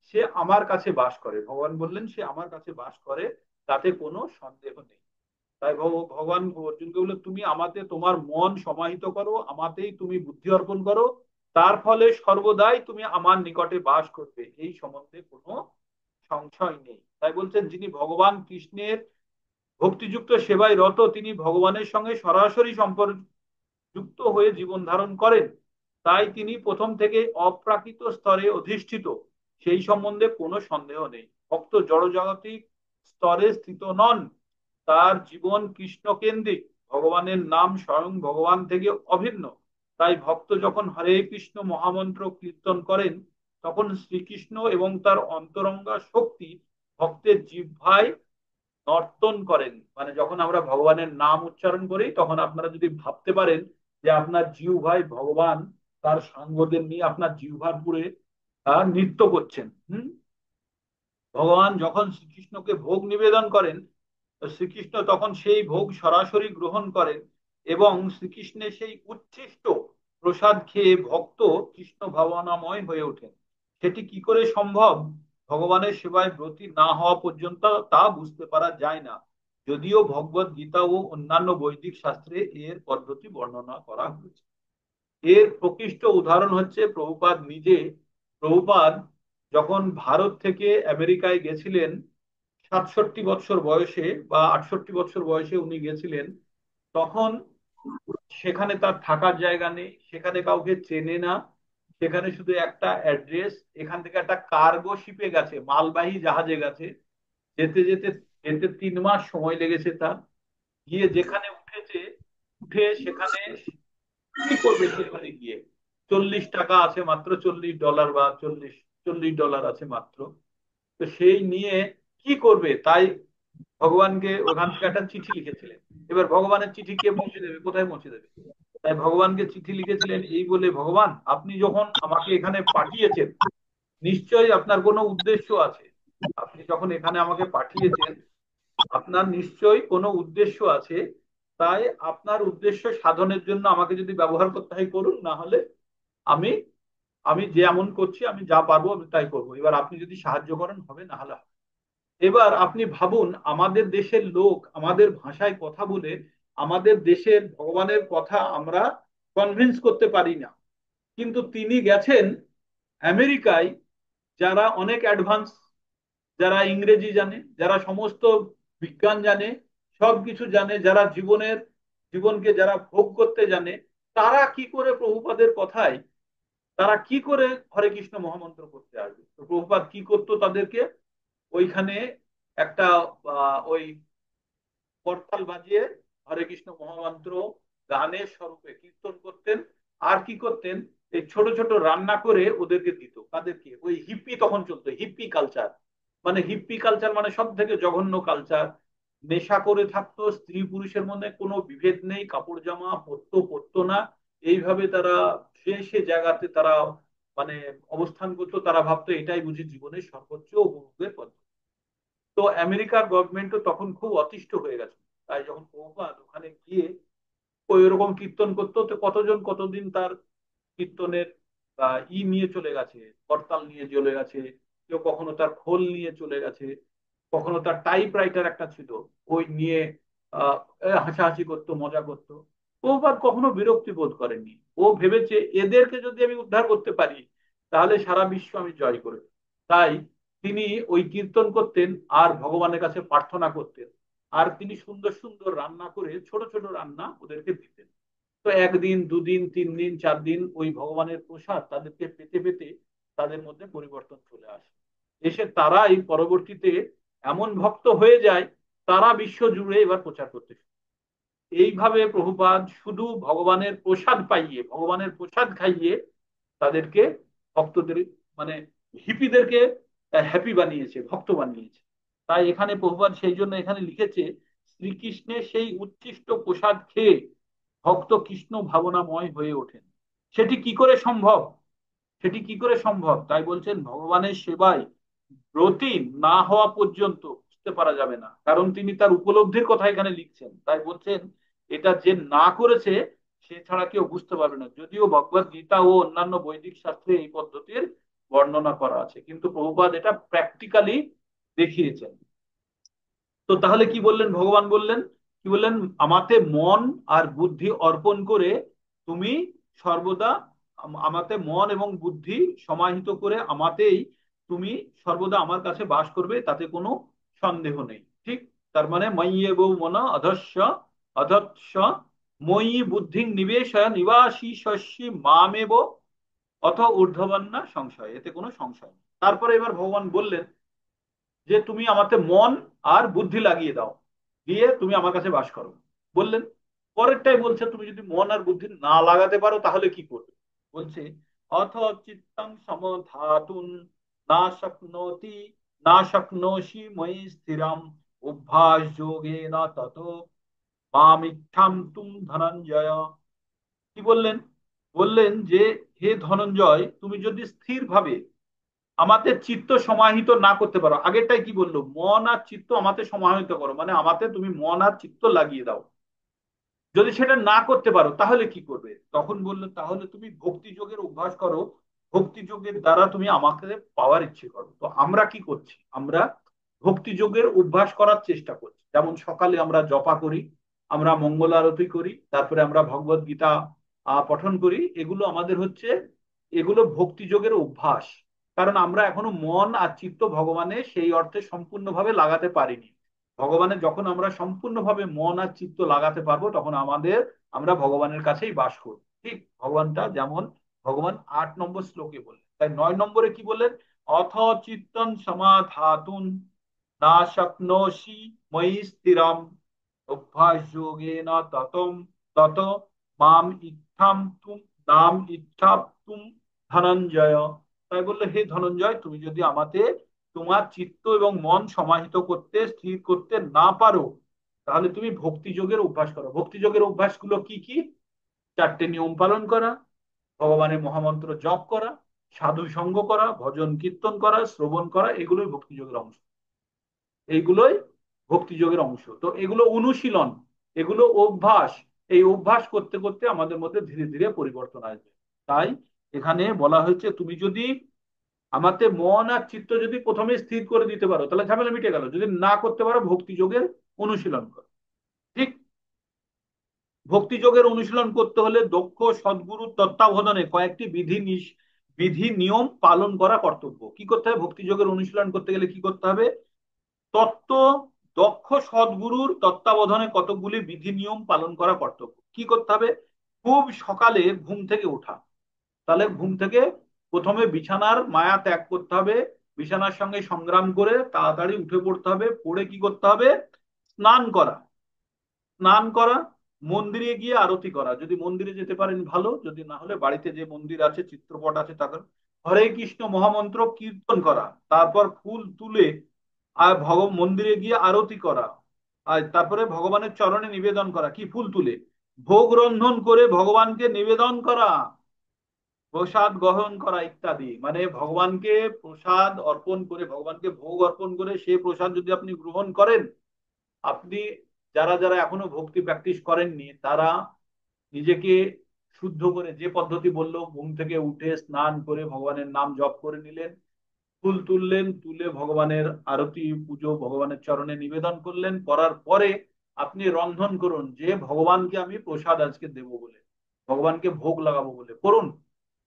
সে আমার কাছে বাস করে। ভগবান বললেন সে আমার কাছে বাস করে, তাতে কোনো সন্দেহ নেই। তাই ভগবান অর্জুনকে বললেন তুমি আমাতে তোমার মন সমাহিত করো, আমাতেই তুমি বুদ্ধি অর্পণ করো, তার ফলে সর্বদাই তুমি আমার নিকটে বাস করবে, এই সম্বন্ধে কোনো সংশয় নেই। তাই বলছেন যিনি ভগবান কৃষ্ণের ভক্তিযুক্ত সেবায় রত, তিনি ভগবানের সঙ্গে সরাসরি সম্পর্ক যুক্ত হয়ে জীবন ধারণ করেন। তাই তিনি প্রথম থেকে অপ্রাকৃত স্তরে অধিষ্ঠিত, সেই সম্বন্ধে কোনো সন্দেহ নেই। ভক্ত জড়জাগতিক স্তরে স্থিত নন, তার জীবন কৃষ্ণ কেন্দ্রিক, ভগবানের নাম স্বয়ং ভগবান থেকে অভিন্ন। তাই ভক্ত যখন হরে কৃষ্ণ মহামন্ত্র কীর্তন করেন, তখন শ্রীকৃষ্ণ এবং তার অন্তরঙ্গা শক্তি ভক্তের জিহ্বায় নর্তন করেন। মানে যখন আমরা ভগবানের নাম উচ্চারণ করি, তখন আপনারা যদি ভাবতে পারেন যে আপনার জিহ্বায় ভগবান তার সাঙ্গদের নিয়ে আপনার জিহ্বার পুরে নৃত্য করছেন। ভগবান যখন শ্রীকৃষ্ণকে ভোগ নিবেদন করেন, শ্রীকৃষ্ণ তখন সেই ভোগ সরাসরি গ্রহণ করেন এবং শ্রীকৃষ্ণের সেই উচ্ছিষ্ট প্রসাদ খেয়ে ভক্ত কৃষ্ণ ভাবনাময় হয়ে ওঠেন। সেটি কি করে সম্ভব? ভগবানের সেবায় ব্রতী না হওয়া পর্যন্ত তা বুঝতে পারা যায় না, যদিও ভগবত গীতা ও অন্যান্য বৈদিক শাস্ত্রে এর পদ্ধতি বর্ণনা করা হয়েছে। এর প্রকৃষ্ট উদাহরণ হচ্ছে প্রভুপাদ নিজে। প্রভুপাদ যখন ভারত থেকে আমেরিকায় গেছিলেন 67 বছর বয়সে বা 68 বছর বয়সে উনি গেছিলেন, তখন সেখানে তার থাকার জায়গা নেই, সেখানে কাউকে চেনে না, সেখানে শুধু একটা অ্যাড্রেস। এখান থেকে একটা কার্গো শিপে গেছে, মালবাহী জাহাজে গেছে, যেতে যেতে যেতে 3 মাস সময় লেগেছে তার। গিয়ে যেখানে উঠেছে, উঠে সেখানে কি করবে? সেখানে গিয়ে 40 টাকা আছে মাত্র, $40 বা চল্লিশ ডলার আছে মাত্র। তো সেই নিয়ে কি করবে? তাই ভগবানকে ওখান থেকে একটা চিঠি লিখেছিলেন। এবার ভগবানের চিঠি কে পৌঁছে দেবে? কোথায় পৌঁছে দেবে? তাই ভগবানকে চিঠি লিখেছিলেন এই বলে, ভগবান আপনি যখন আমাকে এখানে পাঠিয়েছেন, নিশ্চয়ই আপনার কোনো উদ্দেশ্য আছে। আপনি যখন এখানে আমাকে পাঠিয়েছেন, আপনার নিশ্চয়ই কোনো উদ্দেশ্য আছে। তাই আপনার উদ্দেশ্য সাধনের জন্য আমাকে যদি ব্যবহার করতে হয় করুন, না হলে আমি আমি যেমন করছি, আমি যা পারবো আমি তাই করবো। এবার আপনি যদি সাহায্য করেন হবে, না হলে হবে। এবার আপনি ভাবুন, আমাদের দেশের লোক আমাদের ভাষায় কথা বলে আমাদের দেশের ভগবানের কথা আমরা কনভিন্স করতে পারি না, কিন্তু তিনি গেছেন আমেরিকায়, যারা অনেক অ্যাডভান্স, যারা ইংরেজি জানে, যারা সমস্ত বিজ্ঞান জানে, সবকিছু জানে, যারা জীবনকে যারা ভোগ করতে জানে, তারা কি করে প্রভুপাদের কথায়, তারা কি করে হরে কৃষ্ণ মহামন্ত্র করতে আসবে? তো প্রভুপাদ কি করতো তাদেরকে? ওইখানে একটা ওই করতাল বাজিয়ে হরে কৃষ্ণ মহামন্ত্র গানের স্বরূপে কীর্তন করতেন। আর কি করতেন? এই ছোট ছোট রান্না করে ওদেরকে দিত। তাদেরকে ওই হিপ্পি তখন চলতো, হিপ্পি কালচার। মানে হিপ্পি কালচার মানে সব থেকে জঘন্য কালচার। নেশা করে থাকতো, স্ত্রী পুরুষের মধ্যে কোনো বিভেদ নেই, কাপড় জামা পরতো পরতো না, এইভাবে তারা সে সে জায়গাতে তারা মানে অবস্থান করতো। তারা ভাবতো এটাই বুঝি জীবনের সর্বোচ্চ উপভোগের পদ্ধতি। তো আমেরিকার গভর্নমেন্টও তখন খুব অতিষ্ঠ হয়ে গেছে। তাই যখন প্রভুপাদ ওখানে গিয়ে ওই ওরকম কীর্তন করতো, তো কতজন কতদিন তার কীর্তনের নিয়ে চলে গেছে, করতাল নিয়ে চলে গেছে, কেউ কখনো তার খোল নিয়ে চলে গেছে, কখনো তার টাইপ রাইটার একটা ছিল ওই নিয়ে আহ হাসাহাসি করতো, মজা করতো। ও আর কখনো বিরক্তি বোধ করেনি। ও ভেবেছে এদেরকে যদি আমি উদ্ধার করতে পারি তাহলে সারা বিশ্ব আমি জয় করে ফেলবো। তাই তিনি ওই কীর্তন করতেন আর ভগবানের কাছে প্রার্থনা করতেন। আর তিনি সুন্দর সুন্দর রান্না করে, ছোট ছোট রান্না ওদেরকে দিতেন। তো একদিন, দুদিন, 3 দিন, 4 দিন ওই ভগবানের প্রসাদ তাদেরকে পেতে পেতে তাদের মধ্যে পরিবর্তন চলে আসে। এসে তারাই পরবর্তীতে এমন ভক্ত হয়ে যায়, তারা বিশ্ব জুড়ে এবার প্রচার করতে শুরু। এইভাবে প্রভুপাদ শুধু ভগবানের প্রসাদ পাইয়ে, ভগবানের প্রসাদ খাইয়ে তাদেরকে, ভক্তদের, মানে হিপিদেরকে হ্যাপি বানিয়েছে, ভক্ত বানিয়েছে। তাই এখানে প্রভুপাদ সেই জন্য এখানে লিখেছে, শ্রীকৃষ্ণের সেই উচ্ছিষ্ট প্রসাদ খেয়ে ভক্ত কৃষ্ণ ভাবনাময় হয়ে ওঠেন। সেটি কি করে সম্ভব? সেটি কি করে সম্ভব তাই বলছেন, ভগবানের সেবায় ব্রতী না হওয়া পর্যন্ত বুঝতে পারা যাবে না। কারণ তিনি তার উপলব্ধির কথা এখানে লিখছেন, তাই বলছেন এটা যে না করেছে সে ছাড়া কেউ বুঝতে পারবে না। যদিও ভগবত গীতা ও অন্যান্য বৈদিক শাস্ত্রে এই পদ্ধতির বর্ণনা করা আছে, কিন্তু প্রভুপাদ এটা প্র্যাকটিক্যালি দেখিয়েছেন। তো তাহলে কি বললেন ভগবান? বললেন কি বললেন? আমাতে মন আর বুদ্ধি অর্পণ করে তুমি সর্বদা, আমাতে মন এবং বুদ্ধি সমাহিত করে আমাতেই তুমি সর্বদা আমার কাছে বাস করবে, তাতে কোনো সন্দেহ নেই। ঠিক? তার মানে ময়্যেব মন অধস্য অধৎস ময়ি বুদ্ধি নিবেশয় নিবাসী শস্যি মামেব অথ ঊর্ধ্ববন্না সংশয়, এতে কোনো সংশয় নেই। তারপরে এবার ভগবান বললেন যে তুমি আমাকে মন আর বুদ্ধি লাগিয়ে দাও, দিয়ে তুমি আমার কাছে বাস করো। বললেন। পরেরটাই বলছে তুমি যদি মন আর বুদ্ধি না লাগাতে পারো তাহলে কি করবে? বলছে অথ চিত্তং সমধাতুন না শক্নোতি না শক্নোষি ময়ি স্থিরাম অভ্যাস যোগে না তত মামিক্ষাম তুম ধনঞ্জয়। কি বললেন? বললেন যে হে ধনঞ্জয়, তুমি যদি স্থির ভাবে আমাতে চিত্ত সমাহিত না করতে পারো, আগেরটাই কি বললো, মন আর চিত্ত আমাতে সমাহিত করো, মানে আমাতে তুমি মন আর চিত্ত লাগিয়ে দাও। যদি সেটা না করতে পারো তাহলে কি করবে? তখন বললো তাহলে তুমি ভক্তি যোগের অভ্যাস করো, ভক্তি যোগের দ্বারা তুমি আমাকে পাওয়ার ইচ্ছে করো। তো আমরা কি করছি? আমরা ভক্তি যোগের অভ্যাস করার চেষ্টা করছি। যেমন সকালে আমরা জপা করি, আমরা মঙ্গল আরতি করি, তারপরে আমরা ভগবত গীতা পঠন করি। এগুলো আমাদের হচ্ছে, এগুলো ভক্তি যোগের অভ্যাস। কারণ আমরা এখনো মন আর চিত্ত ভগবানের সেই অর্থে সম্পূর্ণভাবে লাগাতে পারিনি। ভগবানের যখন আমরা সম্পূর্ণভাবে মন আর চিত্ত লাগাতে পারবো তখন আমরা ভগবানের কাছেই বাস করব। ঠিক ভগবানটা যেমন ভগবান 8 নম্বর শ্লোকে বললেন, তাই 9 নম্বরে কি বললেন? অথ চিত্তন সমাধাতুন না শক্নোষি ময়ি স্থিরম অভ্যাস যোগেন ততম তত মাম ইচ্ছাম তুম নাম ইচ্ছা তুম ধনঞ্জয়। তাই বললো হে ধনঞ্জয়, তুমি যদি আমাতে তোমার চিত্ত এবং মন সমাহিত করতে, স্থির করতে না পারো তাহলে তুমি ভক্তি যোগের অভ্যাস করো। ভক্তি যোগের অভ্যাসগুলো কি কি? 4টে নিয়ম পালন করা, ভগবানের মহামন্ত্র জপ করা, সাধু সঙ্গ করা, ভজন কীর্তন করা, শ্রবণ করা, এগুলোই ভক্তি যোগের অংশ। এইগুলোই ভক্তি যোগের অংশ। তো এগুলো অনুশীলন, এগুলো অভ্যাস। এই অভ্যাস করতে করতে আমাদের মধ্যে ধীরে ধীরে পরিবর্তন আসবে। তাই এখানে বলা হয়েছে তুমি যদি আমাতে মন আর চিত্ত যদি প্রথমে স্থির করে দিতে পারো তাহলে ঝামেলা মিটে গেল। যদি না করতে পারো ভক্তি যোগের অনুশীলন করো। ঠিক? ভক্তি যোগের অনুশীলন করতে হলে দক্ষ সদ্গুরুর তত্ত্বাবধানে কয়েকটি বিধি নিয়ম পালন করা কর্তব্য। কি করতে হবে? ভক্তি যোগের অনুশীলন করতে গেলে কি করতে হবে? তত্ত্ব দক্ষ সদ্গুরুর তত্ত্বাবধানে কতকগুলি বিধি নিয়ম পালন করা কর্তব্য। কি করতে হবে? খুব সকালে ঘুম থেকে ওঠা। তাহলে ঘুম থেকে প্রথমে বিছানার মায়া ত্যাগ করতে হবে, বিছানার সঙ্গে সংগ্রাম করে তাড়াতাড়ি উঠে পড়তে হবে। পড়ে কি করতে হবে? স্নান করা। স্নান করা, মন্দিরে গিয়ে আরতি করা, যদি মন্দিরে যেতে পারেন ভালো, যদি না হলে বাড়িতে যে মন্দির আছে, চিত্রপট আছে, তাদের হরে কৃষ্ণ মহামন্ত্র কীর্তন করা, তারপর ফুল তুলে আর মন্দিরে গিয়ে আরতি করা, আর তারপরে ভগবানের চরণে নিবেদন করা, কি ফুল তুলে ভোগ রন্ধন করে ভগবানকে নিবেদন করা, প্রসাদ গ্রহণ করা ইত্যাদি। মানে ভগবানকে প্রসাদ অর্পণ করে, ভগবানকে ভোগ অর্পণ করে সে প্রসাদ যদি আপনি গ্রহণ করেন, আপনি, যারা যারা এখনো ভক্তি প্র্যাকটিস করেননি তারা নিজেকে শুদ্ধ করে, যে পদ্ধতি বললো, ঘুম থেকে উঠে স্নান করে ভগবানের নাম জপ করে নিলেন, ফুল তুললেন, তুলে ভগবানের আরতি পুজো ভগবানের চরণে নিবেদন করলেন, করার পরে আপনি রন্ধন করুন, যে ভগবানকে আমি প্রসাদ আজকে দেব বলে, ভগবানকে ভোগ লাগাবো বলে করুন,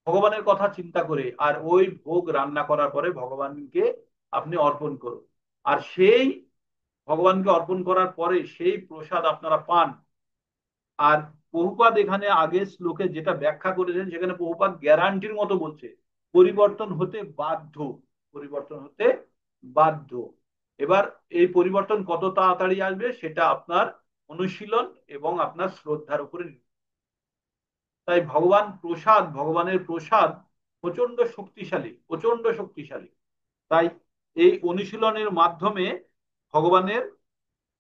ভগবানের কথা চিন্তা করে। আর ওই ভোগ রান্না করার পরে ভগবানকে আপনি অর্পণ করুন। আর সেই ভগবানকে অর্পণ করার পরে সেই প্রসাদ আপনারা পান। আর প্রভুপাদ এখানে আগে শ্লোকে যেটা ব্যাখ্যা করেছেন, সেখানে প্রভুপাদ গ্যারান্টির মতো বলছে পরিবর্তন হতে বাধ্য, পরিবর্তন হতে বাধ্য। এবার এই পরিবর্তন কত তাড়াতাড়ি আসবে সেটা আপনার অনুশীলন এবং আপনার শ্রদ্ধার উপরে নির্ভর। তাই ভগবানের প্রসাদ প্রচন্ড শক্তিশালী, প্রচন্ড শক্তিশালী। তাই এই অনুশীলনের মাধ্যমে ভগবানের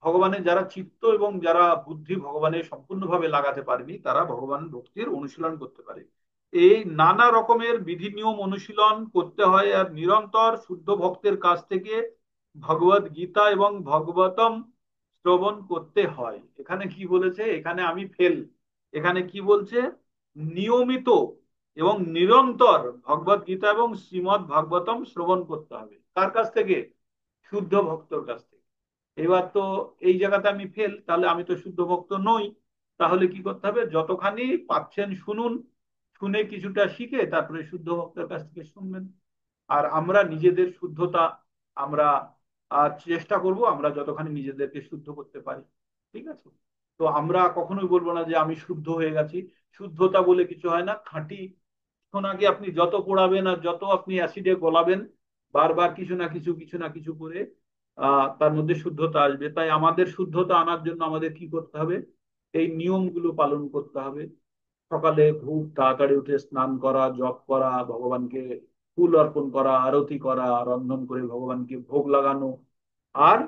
ভগবানের যারা চিত্ত এবং যারা বুদ্ধি ভগবানের সম্পূর্ণভাবে লাগাতে পারেনি, তারা ভগবান ভক্তির অনুশীলন করতে পারে। এই নানা রকমের বিধি নিয়ম অনুশীলন করতে হয়, আর নিরন্তর শুদ্ধ ভক্তের কাছ থেকে ভগবত গীতা এবং ভগবতম শ্রবণ করতে হয়। এখানে কি বলেছে, এখানে আমি ফেল, এখানে কি বলছে, নিয়মিত এবং নিরন্তর ভগবত গীতা এবং শ্রীমৎ ভাগবতম শ্রবণ করতে হবে। কার কাছ থেকে? শুদ্ধ ভক্তর কাছ থেকে। এবার তো এই জায়গাতে আমি ফেল, তাহলে আমি তো শুদ্ধ ভক্ত নই। তাহলে কি করতে হবে, যতখানি পাচ্ছেন শুনুন, শুনে কিছুটা শিখে তারপরে শুদ্ধ ভক্তের কাছ থেকে শুনবেন। আর আমরা নিজেদের শুদ্ধতা আমরা চেষ্টা করব, আমরা যতখানি নিজেদেরকে শুদ্ধ করতে পারি। ঠিক আছে? তো আমরা কখনোই বলবো না যে আমি শুদ্ধ হয়ে গেছি। শুদ্ধতা বলে কিছু হয় না। খাঁটি সোনাকে আপনি যত পোড়াবেন আর যত আপনি অ্যাসিডে গলাবেন, বারবার কিছু না কিছু, কিছু না কিছু করে তার মধ্যে শুদ্ধতা আসবে। তাই আমাদের শুদ্ধতা আনার জন্য আমাদের কি করতে হবে, এই নিয়মগুলো পালন করতে হবে। সকালে খুব তাড়াতাড়ি উঠে স্নান করা, জপ করা, ভগবানকে ফুল অর্পণ করা, আরতি করা, রন্ধন করে ভগবানকে ভোগ লাগানো, আর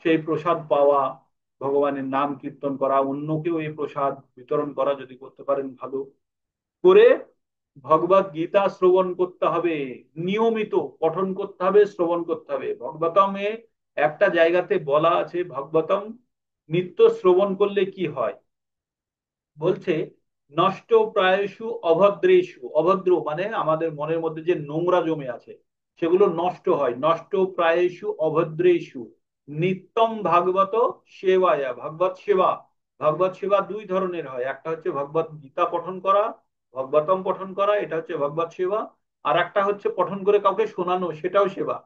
সেই প্রসাদ পাওয়া, ভগবানের নাম কীর্তন করা, অন্যকেও এই প্রসাদ বিতরণ করা যদি করতে পারেন ভালো করে। ভগবত গীতা শ্রবণ করতে হবে, নিয়মিত পঠন করতে হবে, শ্রবণ করতে হবে। ভগবতমে একটা জায়গাতে বলা আছে, ভগবতম নিত্য শ্রবণ করলে কি হয়, বলছে নষ্ট প্রায়শু অভদ্রেশু, অভদ্র মানে আমাদের মনের মধ্যে যে নোংরা জমে আছে সেগুলো নষ্ট হয়। নষ্ট প্রায়শু অভদ্রেশু নিত্যম ভাগবত সেবায়া, ভাগবত সেবা। ভাগবত সেবা দুই ধরনের হয়, একটা হচ্ছে ভগবত গীতা পঠন করা, ভগবতম পঠন করা, এটা হচ্ছে ভগবত সেবা। আর একটা হচ্ছে পঠন করে কাউকে শোনানো, সেটাও সেবা।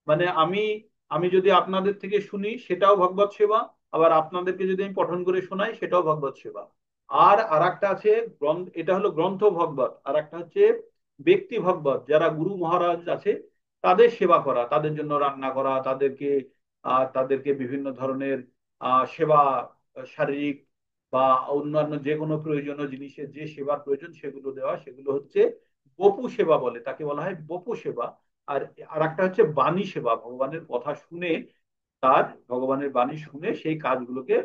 মানে আমি আমি যদি আপনাদের থেকে শুনি সেটাও ভগবত সেবা, আবার আপনাদেরকে যদি আমি পঠন করে শোনাই সেটাও ভগবত সেবা। আর আরেকটা আছে গ্রন্থ, এটা হলো গ্রন্থ ভগবত। আর একটা হচ্ছে ব্যক্তি ভগবত, যারা গুরু মহারাজ আছে তাদের সেবা করা, তাদের জন্য রান্না করা, তাদেরকে বিভিন্ন ধরনের সেবা, শারীরিক বা অন্যান্য যে কোনো প্রয়োজনীয় জিনিসের যে সেবার প্রয়োজন সেগুলো দেওয়া, সেগুলো হচ্ছে বপু সেবা বলে, তাকে বলা হয় বপু সেবা। আর আর একটা হচ্ছে বাণী সেবা, ভগবানের কথা শুনে, তার ভগবানের বাণী শুনে সেই কাজগুলোকে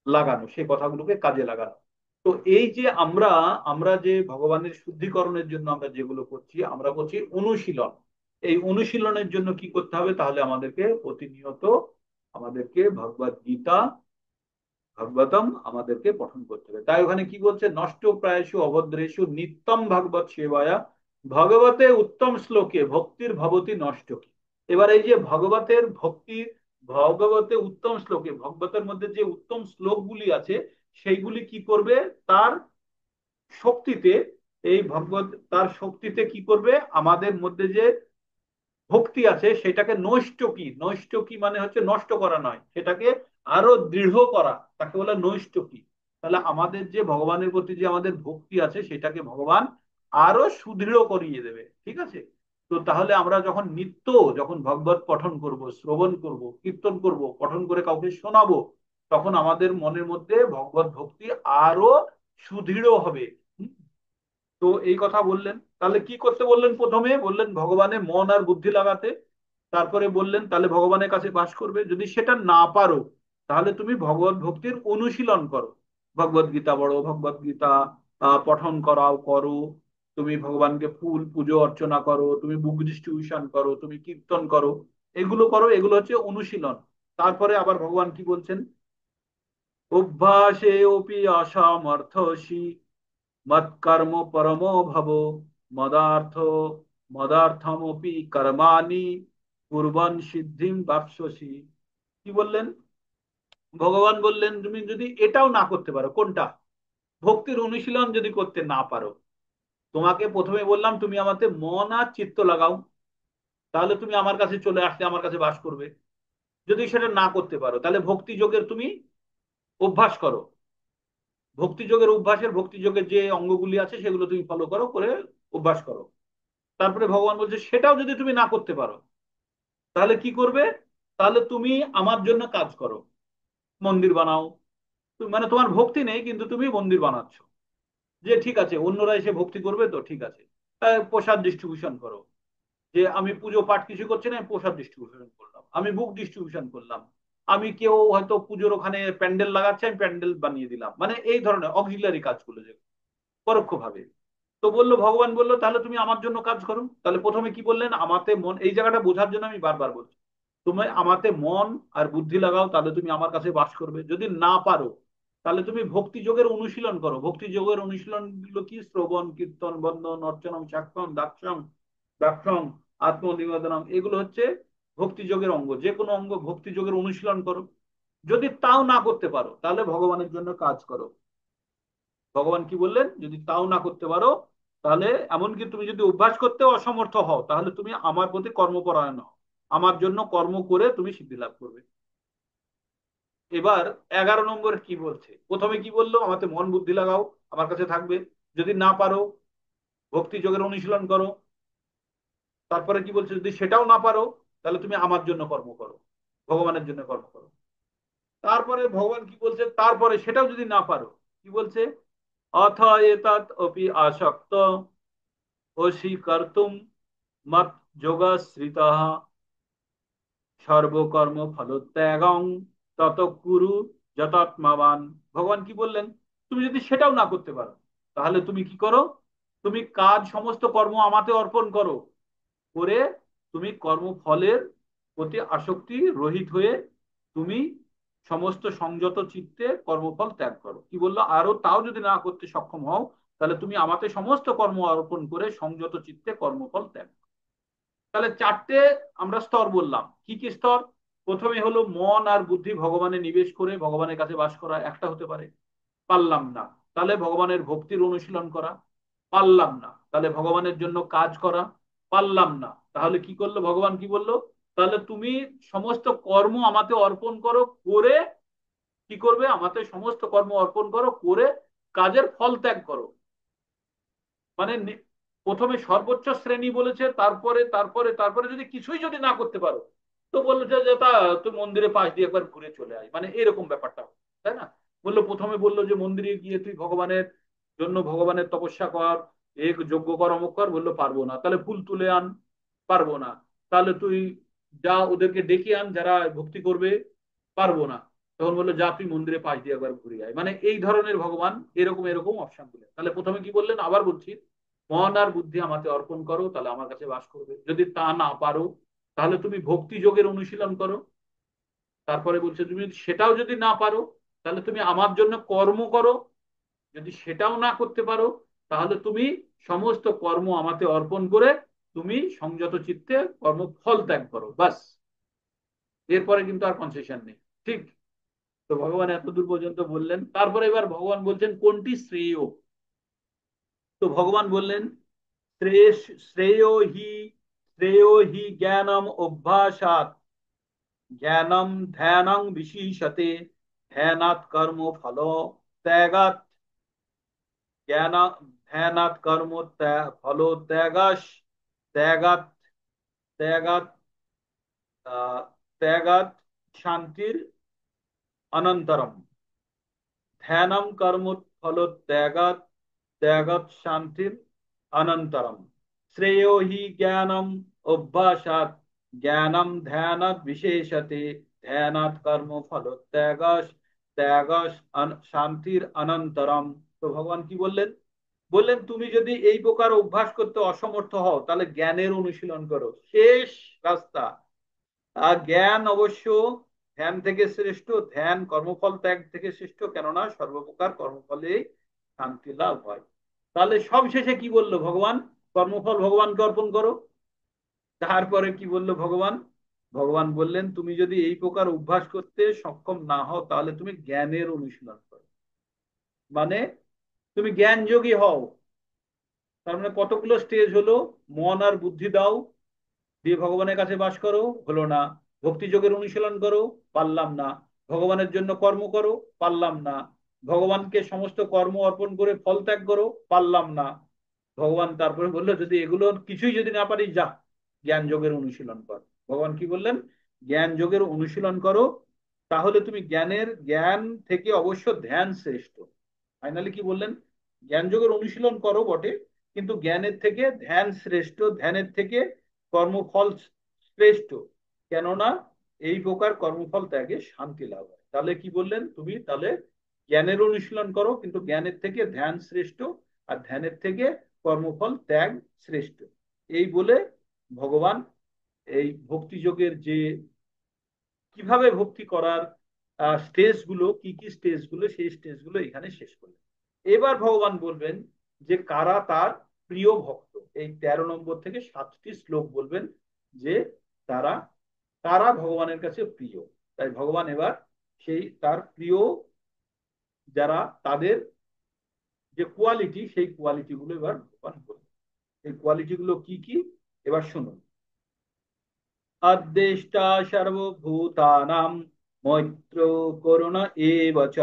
লাগানো, সেই কথাগুলোকে কাজে লাগানো। তো এই যে আমরা আমরা যে ভগবানের শুদ্ধিকরণের জন্য আমরা যেগুলো করছি, আমরা করছি অনুশীলন। এই অনুশীলনের জন্য কি করতে হবে, তাহলে আমাদেরকে প্রতিনিয়ত আমাদেরকে ভগবত গীতা ভাগবতম আমাদেরকে পঠন করতে হবে। তাই ওখানে কি বলছে, নষ্ট প্রায়শু অভদ্রেশু নিত্যম ভাগবত সেবায়া ভগবতে উত্তম শ্লোকে ভক্তির ভবতি নষ্ট কি। এবার এই যে ভগবতে উত্তম শ্লোকে, ভগবতের মধ্যে যে উত্তম শ্লোকগুলি আছে সেইগুলি কি করবে, তার শক্তিতে, এই ভগবত তার শক্তিতে কি করবে, আমাদের মধ্যে যে ভক্তি আছে সেটাকে নৈষ্ঠকি, নৈষ্ঠকি মানে হচ্ছে নষ্ট করা নয়, সেটাকে আরো দৃঢ় করা, তাকে বলে নৈষ্ঠকি। তাহলে আমাদের যে ভগবানের প্রতি যে আমাদের ভক্তি আছে সেটাকে ভগবান আরো সুদৃঢ় করিয়ে দেবে। ঠিক আছে? তো তাহলে আমরা যখন ভগবত পঠন করব, শ্রবণ করব, কীর্তন করব, পঠন করে কাউকে শোনাবো, তখন আমাদের মনের মধ্যে ভগবত ভক্তি আরো সুদৃঢ় হবে। তো এই কথা বললেন। তাহলে কি করতে বললেন, প্রথমে বললেন ভগবানের মন আর বুদ্ধি লাগাতে। তারপরে বললেন তাহলে ভগবানের কাছে বাস করবে। যদি সেটা না পারো তাহলে তুমি ভগবত ভক্তির অনুশীলন করো, ভগবত গীতা পড়ো, ভগবত গীতা পঠন করো, তুমি ভগবানকে ফুল পুজো অর্চনা করো, তুমি বুক ডিস্ট্রিবিউশন করো, তুমি কীর্তন করো, এগুলো করো, এগুলো হচ্ছে অনুশীলন। তারপরে আবার ভগবান কি বলছেন, অভ্যাসে অপি অসমর্থসি মৎকর্ম পরমো ভব মদার্থ মদার্থমপি কর্মাণি কুর্বন সিদ্ধিম বাপসসি। কি বললেন, ভগবান বললেন তুমি যদি এটাও না করতে পারো, কোনটা? ভক্তির অনুশীলন যদি করতে না পারো, তোমাকে প্রথমে বললাম তুমি আমাকে মন আর চিত্ত লাগাও, তাহলে তুমি আমার কাছে চলে আসলে আমার কাছে বাস করবে। যদি সেটা না করতে পারো, তাহলে ভক্তি যোগের তুমি অভ্যাস করো। ভক্তি যোগের অভ্যাসের, ভক্তি যোগের যে অঙ্গগুলি আছে সেগুলো তুমি ফলো করো, করে অভ্যাস করো। তারপরে ভগবান বলছে সেটাও যদি তুমি না করতে পারো, তাহলে কি করবে? তাহলে তুমি আমার জন্য কাজ করো, মন্দির বানাও। মানে তোমার ভক্তি নেই কিন্তু তুমি মন্দির বানাচ্ছ, যে ঠিক আছে অন্যরা এসে ভক্তি করবে তো ঠিক আছে। প্রসাদ ডিস্ট্রিবিউশন করো, যে আমি পুজো পাঠ কিছু করছি না, আমি প্রসাদ ডিস্ট্রিবিউশন করলাম, আমি বুক ডিস্ট্রিবিউশন করলাম, আমি কেউ হয়তো পুজোর ওখানে প্যান্ডেল লাগাচ্ছে আমি প্যান্ডেল বানিয়ে দিলাম, মানে এই ধরনের অক্সিলারি কাজগুলো যে পরোক্ষভাবে। তো বললো, ভগবান বললো তাহলে তুমি আমার জন্য কাজ করো। তাহলে প্রথমে কি বললেন, আমাতে মন, এই জায়গাটা বোঝার জন্য আমি বারবার বলছি, তুমি আমাতে মন আর বুদ্ধি লাগাও, তাহলে তুমি আমার কাছে বাস করবে। যদি না পারো, তাহলে তুমি ভক্তি যোগের অনুশীলন করো। ভক্তি যোগের অনুশীলন গুলো কি? শ্রবণ, কীর্তন, বন্দন, অর্চনম, সাক্ষম, দাক্ষম, দাক্ষম, আত্মনিবেদনম, এগুলো হচ্ছে ভক্তি যোগের অঙ্গ। যে কোনো অঙ্গ ভক্তি যোগের অনুশীলন করো। যদি তাও না করতে পারো, তাহলে ভগবানের জন্য কাজ করো। ভগবান কি বললেন, যদি তাও না করতে পারো, তাহলে এমনকি তুমি যদি অভ্যাস করতে অসমর্থ হও, তাহলে তুমি আমার প্রতি কর্মপরায়ণ হও, আমার জন্য কর্ম করে তুমি সিদ্ধি লাভ করবে। এবার 11 নম্বর কি বলছে? প্রথমে কি বললো, আমাকে মন বুদ্ধি লাগাও, আমার কাছে থাকবে। যদি না পারো, ভক্তি যোগের অনুশীলন করো। তারপরে কি বলছে, যদি সেটাও না পারো, তাহলে তুমি আমার জন্য কর্ম করো, ভগবানের জন্য কর্ম করো। তারপরে ভগবান কি বলছে, তারপরে সেটাও যদি না পারো, কি বলছে? অথ এতৎ অপি আসক্ত অস্বীকর্তুম মত যোগাশ্রিতঃ সর্বকর্ম ফলত্যাগং তত কুরু যতাত্মাবান। ভগবান কি বললেন, তুমি যদি সেটাও না করতে পারো, তাহলে তুমি কি করো? তুমি কাজ, সমস্ত কর্ম আমাতে অর্পণ করো, করে তুমি কর্মফলের প্রতি আসক্তি রহিত হয়ে তুমি সমস্ত সংযত চিত্তে কর্মফল ত্যাগ করো। কি বললো, আরো তাও যদি না করতে সক্ষম হও, তাহলে তুমি আমাতে সমস্ত কর্ম অর্পণ করে সংযত চিত্তে কর্মফল ত্যাগ করো। তাহলে চারটে আমরা স্তর বললাম। কি কি স্তর? প্রথমে হলো মন আর বুদ্ধি ভগবানে নিবেশ করে ভগবানের কাছে বাস করা, একটা হতে পারে। পারলাম না, তাহলে ভগবানের ভক্তির অনুশীলন করা। পারলাম না, তাহলে ভগবানের জন্য কাজ করা। পারলাম না, তাহলে কি করলো, ভগবান কি বললো, তাহলে তুমি সমস্ত কর্ম আমাতে অর্পণ করো, করে কি করবে, আমাতে সমস্ত কর্ম অর্পণ করো, করে কাজের ফল ত্যাগ করো। মানে প্রথমে সর্বোচ্চ শ্রেণী বলেছে, তারপরে তারপরে তারপরে যদি কিছুই যদি না করতে পারো, তো বলেছে যে তা তুই মন্দিরে পাশ দিয়ে একবার ঘুরে চলে আয়, মানে এরকম ব্যাপারটা, তাই না? বললো, প্রথমে বললো যে মন্দিরে গিয়ে তুই ভগবানের জন্য ভগবানের তপস্যা কর, এক যজ্ঞ কর, অমুক কর, বললো পারবো না। তাহলে ফুল তুলে আন, পারবো না। তাহলে তুই যা ওদেরকে ডেকে আন যারা ভক্তি করবে, পারবো না। তখন বললো যা তুই মন্দিরে পাশ দিয়ে একবার ঘুরে আয়, মানে এই ধরনের ভগবান এরকম এরকম অপশন দিলেন। তাহলে প্রথমে কি বললেন, আবার বলছি, মন আর বুদ্ধি আমাকে অর্পণ করো, তাহলে আমার কাছে বাস করবে। যদি তা না পারো, তাহলে তুমি ভক্তি যোগের অনুশীলন করো। তারপরে বলছে তুমি সেটাও যদি না পারো, তাহলে তুমি আমার জন্য কর্ম করো। যদি সেটাও না করতে পারো, তাহলে তুমি সমস্ত কর্ম আমাকে অর্পণ করে তুমি সংযত চিত্তে কর্মফল ত্যাগ করো, বাস। এরপরে কিন্তু আর কনসেশন নেই, ঠিক? তো ভগবান এতদূর পর্যন্ত বললেন। তারপরে এবার ভগবান বলছেন কোনটি শ্রেয়। তো ভগবান বললেন, শ্রেয়স শ্রেয় হি শ্রেয় হি জ্ঞানম অভ্যাসাত জ্ঞানম ধ্যানং বিশিষতে ধ্যানাৎ কর্ম ফল ত্যাগাৎ জ্ঞান ধ্যানাৎ কর্ম ফল ত্যাগাস ত্যাগাৎ ত্যাগাৎ ত্যাগাৎ শান্তির অনন্তরম ধ্যানম কর্ম ফল ত্যাগাৎ ত্যাগাৎ শান্তির অনন্তরম শ্রেয় হি জ্ঞানম অভ্যাসাৎ জ্ঞানম ধ্যানাৎ বিশেষতে ধ্যানাৎ কর্ম ফল ত্যাগাস ত্যাগাস শান্তির অনন্তরম। তো ভগবান কি বললেন, বললেন তুমি যদি এই প্রকার অভ্যাস করতে অসমর্থ হও, তাহলে জ্ঞানের অনুশীলন করো, শেষ রাস্তা। আর জ্ঞান অবশ্য ধ্যান থেকে শ্রেষ্ঠ, ধ্যান কর্মফল ত্যাগ থেকে শ্রেষ্ঠ, কেননা সর্বপ্রকার কর্মফলেই শান্তি লাভ হয়। তাহলে সব শেষে কি বললো ভগবান, কর্মফল ভগবানকে অর্পণ করো। তারপরে কি বললো ভগবান, ভগবান বললেন তুমি যদি এই প্রকার অভ্যাস করতে সক্ষম না হও তাহলে তুমি জ্ঞানের অনুশীলন করো। মানে তুমি জ্ঞান যোগী হও। তার মানে কতগুলো স্টেজ হলো? মন আর বুদ্ধি দাও, দিয়ে ভগবানের কাছে বাস করো, হলো না। ভক্তি যোগের অনুশীলন করো, পারলাম না। ভগবানের জন্য কর্ম করো, পারলাম না। ভগবানকে সমস্ত কর্ম অর্পণ করে ফল ত্যাগ করো, পারলাম না। ভগবান তারপরে বললো যদি এগুলো কিছুই যদি না পারিস, যা জ্ঞান যোগের অনুশীলন কর। ভগবান কি বললেন? জ্ঞান যোগের অনুশীলন করো, তাহলে তুমি জ্ঞান থেকে অবশ্য ধ্যান শ্রেষ্ঠ। ফাইনালি কি বললেন? জ্ঞান যোগের অনুশীলন করো বটে, কিন্তু জ্ঞানের থেকে ধ্যান শ্রেষ্ঠ, ধ্যানের থেকে কর্মফল শ্রেষ্ঠ। কেননা এই প্রকার কর্মফল ত্যাগে শান্তি লাভ হয়। তাহলে কি বললেন? তুমি তাহলে জ্ঞানের অনুশীলন করো, কিন্তু জ্ঞানের থেকে ধ্যান শ্রেষ্ঠ, আর ধ্যানের থেকে কর্মফল ত্যাগ শ্রেষ্ঠ। এই বলে ভগবান এই ভক্তিযোগের যে কিভাবে ভক্তি করার স্টেজ গুলো, কি কি স্টেজ গুলো, সেই স্টেজ গুলো এখানে শেষ করলেন। এবার ভগবান বলবেন যে কারা তার প্রিয় ভক্ত। এই 13 নম্বর থেকে 7টি শ্লোক বলবেন যে তারা কারা ভগবানের কাছে প্রিয়। তাই ভগবান এবার সেই তার প্রিয় যারা, তাদের যে কোয়ালিটি, সেই কোয়ালিটি গুলো এবার ভগবান বলবেন। এই কোয়ালিটি গুলো কি কি এবার শুনুন। अद्वेष्टा सर्वभूतानां मैत्रो करुण एव च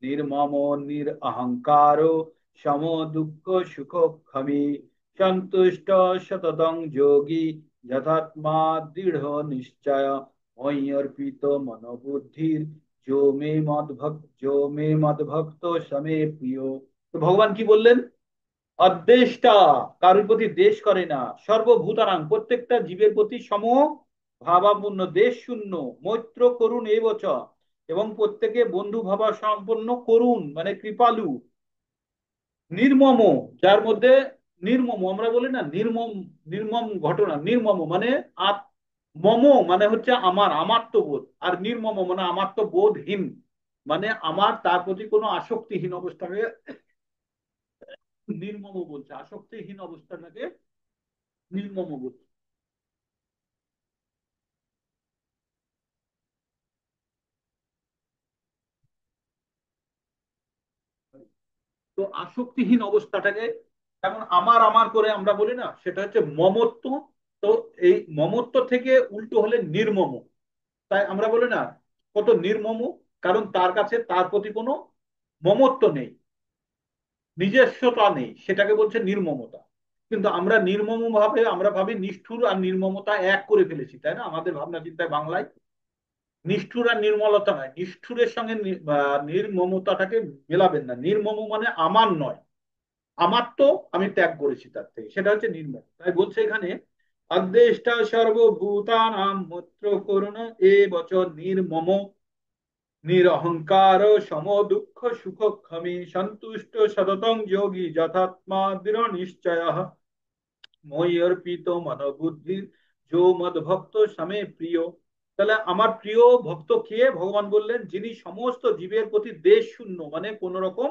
निर्ममो निरहंकारो समो दुःख सुखो खमी संतुष्ट सततं योगी यथात्मा दृढ़ निश्चय मयि अर्पितो मनोबुद्धिर जो मे मद भक्त समे प्रिय। तो भगवान की बोलें অদ্বেষ্টা, কারোর প্রতি দেশ করে না, সর্বভূতানাং প্রত্যেকটা জীবের প্রতি সম ভাবাপূর্ণ, দেশ শূন্য, মৈত্র করুণ এই বচ, এবং প্রত্যেকে বন্ধু ভাবা সম্পন্ন, করুণ মানে কৃপালু, নির্মম, যার মধ্যে নির্মম আমরা বলি না, নির্মম, নির্মম ঘটনা, নির্মম মানে মম মানে হচ্ছে আমার, আমাত্মবোধ, আর নির্মম মানে আমাত্মবোধহীন, মানে আমার তার প্রতি কোনো আসক্তিহীন অবস্থাকে নির্মম বলছে, আসক্তিহীন অবস্থাটাকে নির্মম বলছে। তো আসক্তিহীন অবস্থাটাকে যেমন আমার আমার করে আমরা বলি না, সেটা হচ্ছে মমত্ব। তো এই মমত্ব থেকে উল্টো হলে নির্মম। তাই আমরা বলি না কত নির্মম, কারণ তার কাছে তার প্রতি কোনো মমত্ব নেই, নিজস্বতা নেই, সেটাকে বলছে নির্মমতা। কিন্তু আমরা নির্মম ভাবে আমরা ভাবি নিষ্ঠুর আর নির্মমতা এক করে ফেলেছি, তাই না? আমাদের ভাবনা চিন্তায় বাংলায় নিষ্ঠুর আর নির্মলতা নয়, নিষ্ঠুরের সঙ্গে নির্মমতাটাকে মেলাবেন না। নির্মম মানে আমার নয়, আমার তো আমি ত্যাগ করেছি তার থেকে, সেটা হচ্ছে নির্মম। তাই বলছে এখানে অদ্বেষ্টা সর্বভূতানাম মৈত্র করুণ এ বচন নির্মম নিরহংকার সম দুঃখ সুখ ক্ষমী সন্তুষ্ট সততং যোগী যথাত্মা দৃঢ় নিশ্চয় মই অর্পিত মনোবুদ্ধি যো মদ ভক্ত সমে প্রিয়। তাহলে আমার প্রিয় ভক্ত কে? ভগবান বললেন যিনি সমস্ত জীবের প্রতি দেশ শূন্য, মানে কোন রকম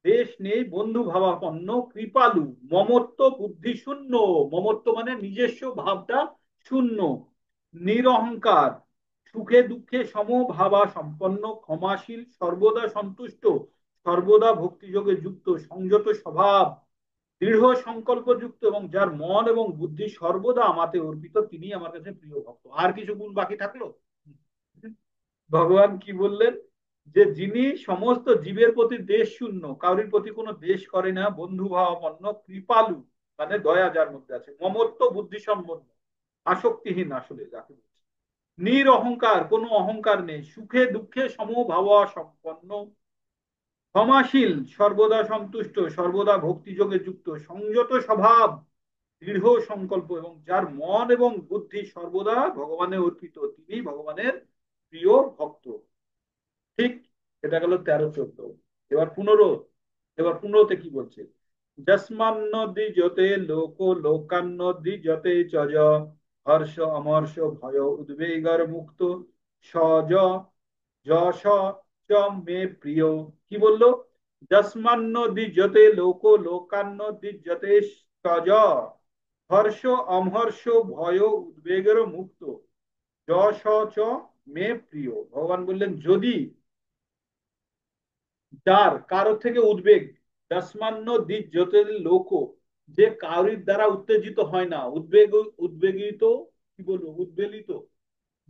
দেশ নেই, বন্ধু ভাবাপন্ন, কৃপালু, মমত্ব বুদ্ধি শূন্য, মমত্ব মানে নিজস্ব ভাবটা শূন্য, নিরহংকার, সুখে দুঃখে সমভাবা সম্পন্ন, ক্ষমাশীল, সর্বদা সন্তুষ্ট, সর্বদা ভক্তিযোগে যুক্ত, সংযত স্বভাব, দৃঢ় সংকল্পযুক্ত, এবং যার মন এবং বুদ্ধি সর্বদা আমাতে অর্পিত, তিনি আমার কাছে প্রিয় ভক্ত। আর কিছু গুণ বাকি থাকলো? ভগবান কি বললেন? যে যিনি সমস্ত জীবের প্রতি দেশ শূন্য, কারোর প্রতি কোনো দেশ করে না, বন্ধু ভাবাপন্ন, কৃপালু মানে দয়া যার মধ্যে আছে, মমত্ব বুদ্ধি সম্পন্ন, আসক্তিহীন আসলে যাকে বলছে, নির অহংকার কোনো অহংকার নেই, সুখে দুঃখে সমভাবা সম্পন্ন, ক্ষমাশীল, সর্বদা সন্তুষ্ট, সর্বদা ভক্তিযোগে যুক্ত, সংযত স্বভাব, দৃঢ় সংকল্প, এবং যার মন এবং বুদ্ধি সর্বদা ভগবানে অর্পিত, তিনি ভগবানের প্রিয় ভক্ত। ঠিক। এটা গেল 13 14। এবার 15। এবার 15তে কি বলছে? যস্মান্ন দ্বিজতে লোক লোকান্ন দ্বিজতে চজ হর্ষ অমর্ষ ভয় উদ্বেগর মুক্ত সজ যশ চ মে প্রিয়। কি বললো? যস্মান্ন দ্বিজতে লোক লোকান্ন দ্বিজতে সজ হর্ষ অমহর্ষ ভয় উদ্বেগের মুক্ত যশ চ মে প্রিয়। ভগবান বললেন যদি, যার কারোর থেকে উদ্বেগ, যস্মান্ন দ্বিজ্যোতির লোক, যে কারোর দ্বারা উত্তেজিত হয় না, উদ্বেগিত, কি বলবো, উদ্বেলিত,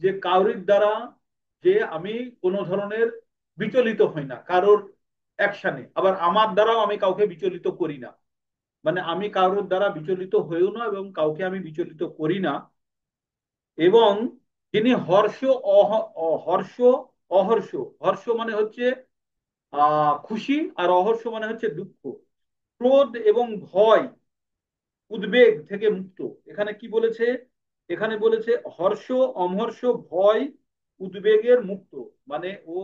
যে কারোর দ্বারা, যে আমি কোনো ধরনের বিচলিত হই না কারোর অ্যাকশনে, আবার আমার দ্বারাও আমি কাউকে বিচলিত করি না, মানে আমি কারোর দ্বারা বিচলিত হইও না এবং কাউকে আমি বিচলিত করি না। এবং যিনি হর্ষ, হর্ষ, অহর্ষ, হর্ষ মানে হচ্ছে খুশি, আর অহর্ষ মানে হচ্ছে দুঃখ, ক্রোধ এবং ভয়, উদ্বেগ থেকে মুক্ত। এখানে কি বলেছে? এখানে বলেছে হর্ষ, অমহর্ষ, ভয়, উদ্বেগের মুক্ত। মানে ও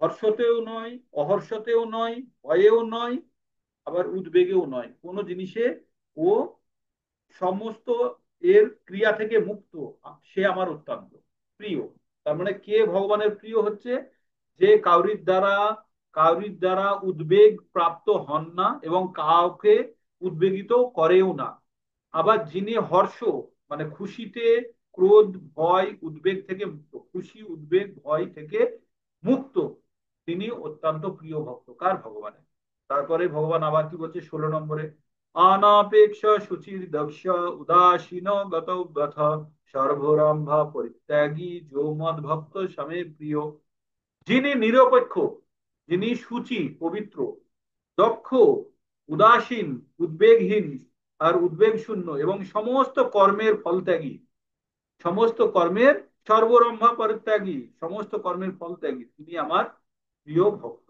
হর্ষতেও নয়, অহর্ষতেও নয়, ভয়েও নয়, আবার উদ্বেগেও নয়, কোনো জিনিসে ও সমস্ত এর ক্রিয়া থেকে মুক্ত। সে আমার অত্যন্ত প্রিয়। তার মানে কে ভগবানের প্রিয় হচ্ছে? যে কাউরির দ্বারা উদ্বেগ প্রাপ্ত হন না এবং কাউকে উদ্বেগিত করেও না। আবার যিনি হর্ষ, মানে খুশিতে, ক্রোধ, ভয়, উদ্বেগ থেকে মুক্ত, খুশি, উদ্বেগ, ভয় থেকে মুক্ত, তিনি অত্যন্ত প্রিয় ভক্ত কার? ভগবানের। তারপরে ভগবান আবার কি বলছে 16 নম্বরে? অনাপেক্ষ শুচির দক্ষ, উদাসীন গত ব্যথ, সর্বরম্ভা পরিত্যাগী, যো মদ ভক্ত স্বামী প্রিয়। যিনি নিরপেক্ষ, যিনি শুচি, পবিত্র, দক্ষ, উদাসীন, উদ্বেগহীন, আর উদ্বেগ শূন্য, এবং সমস্ত কর্মের ফলত্যাগী, সমস্ত কর্মের সর্বরম্ভা পরিত্যাগী, সমস্ত কর্মের ফলত্যাগী, তিনি আমার প্রিয় ভক্ত।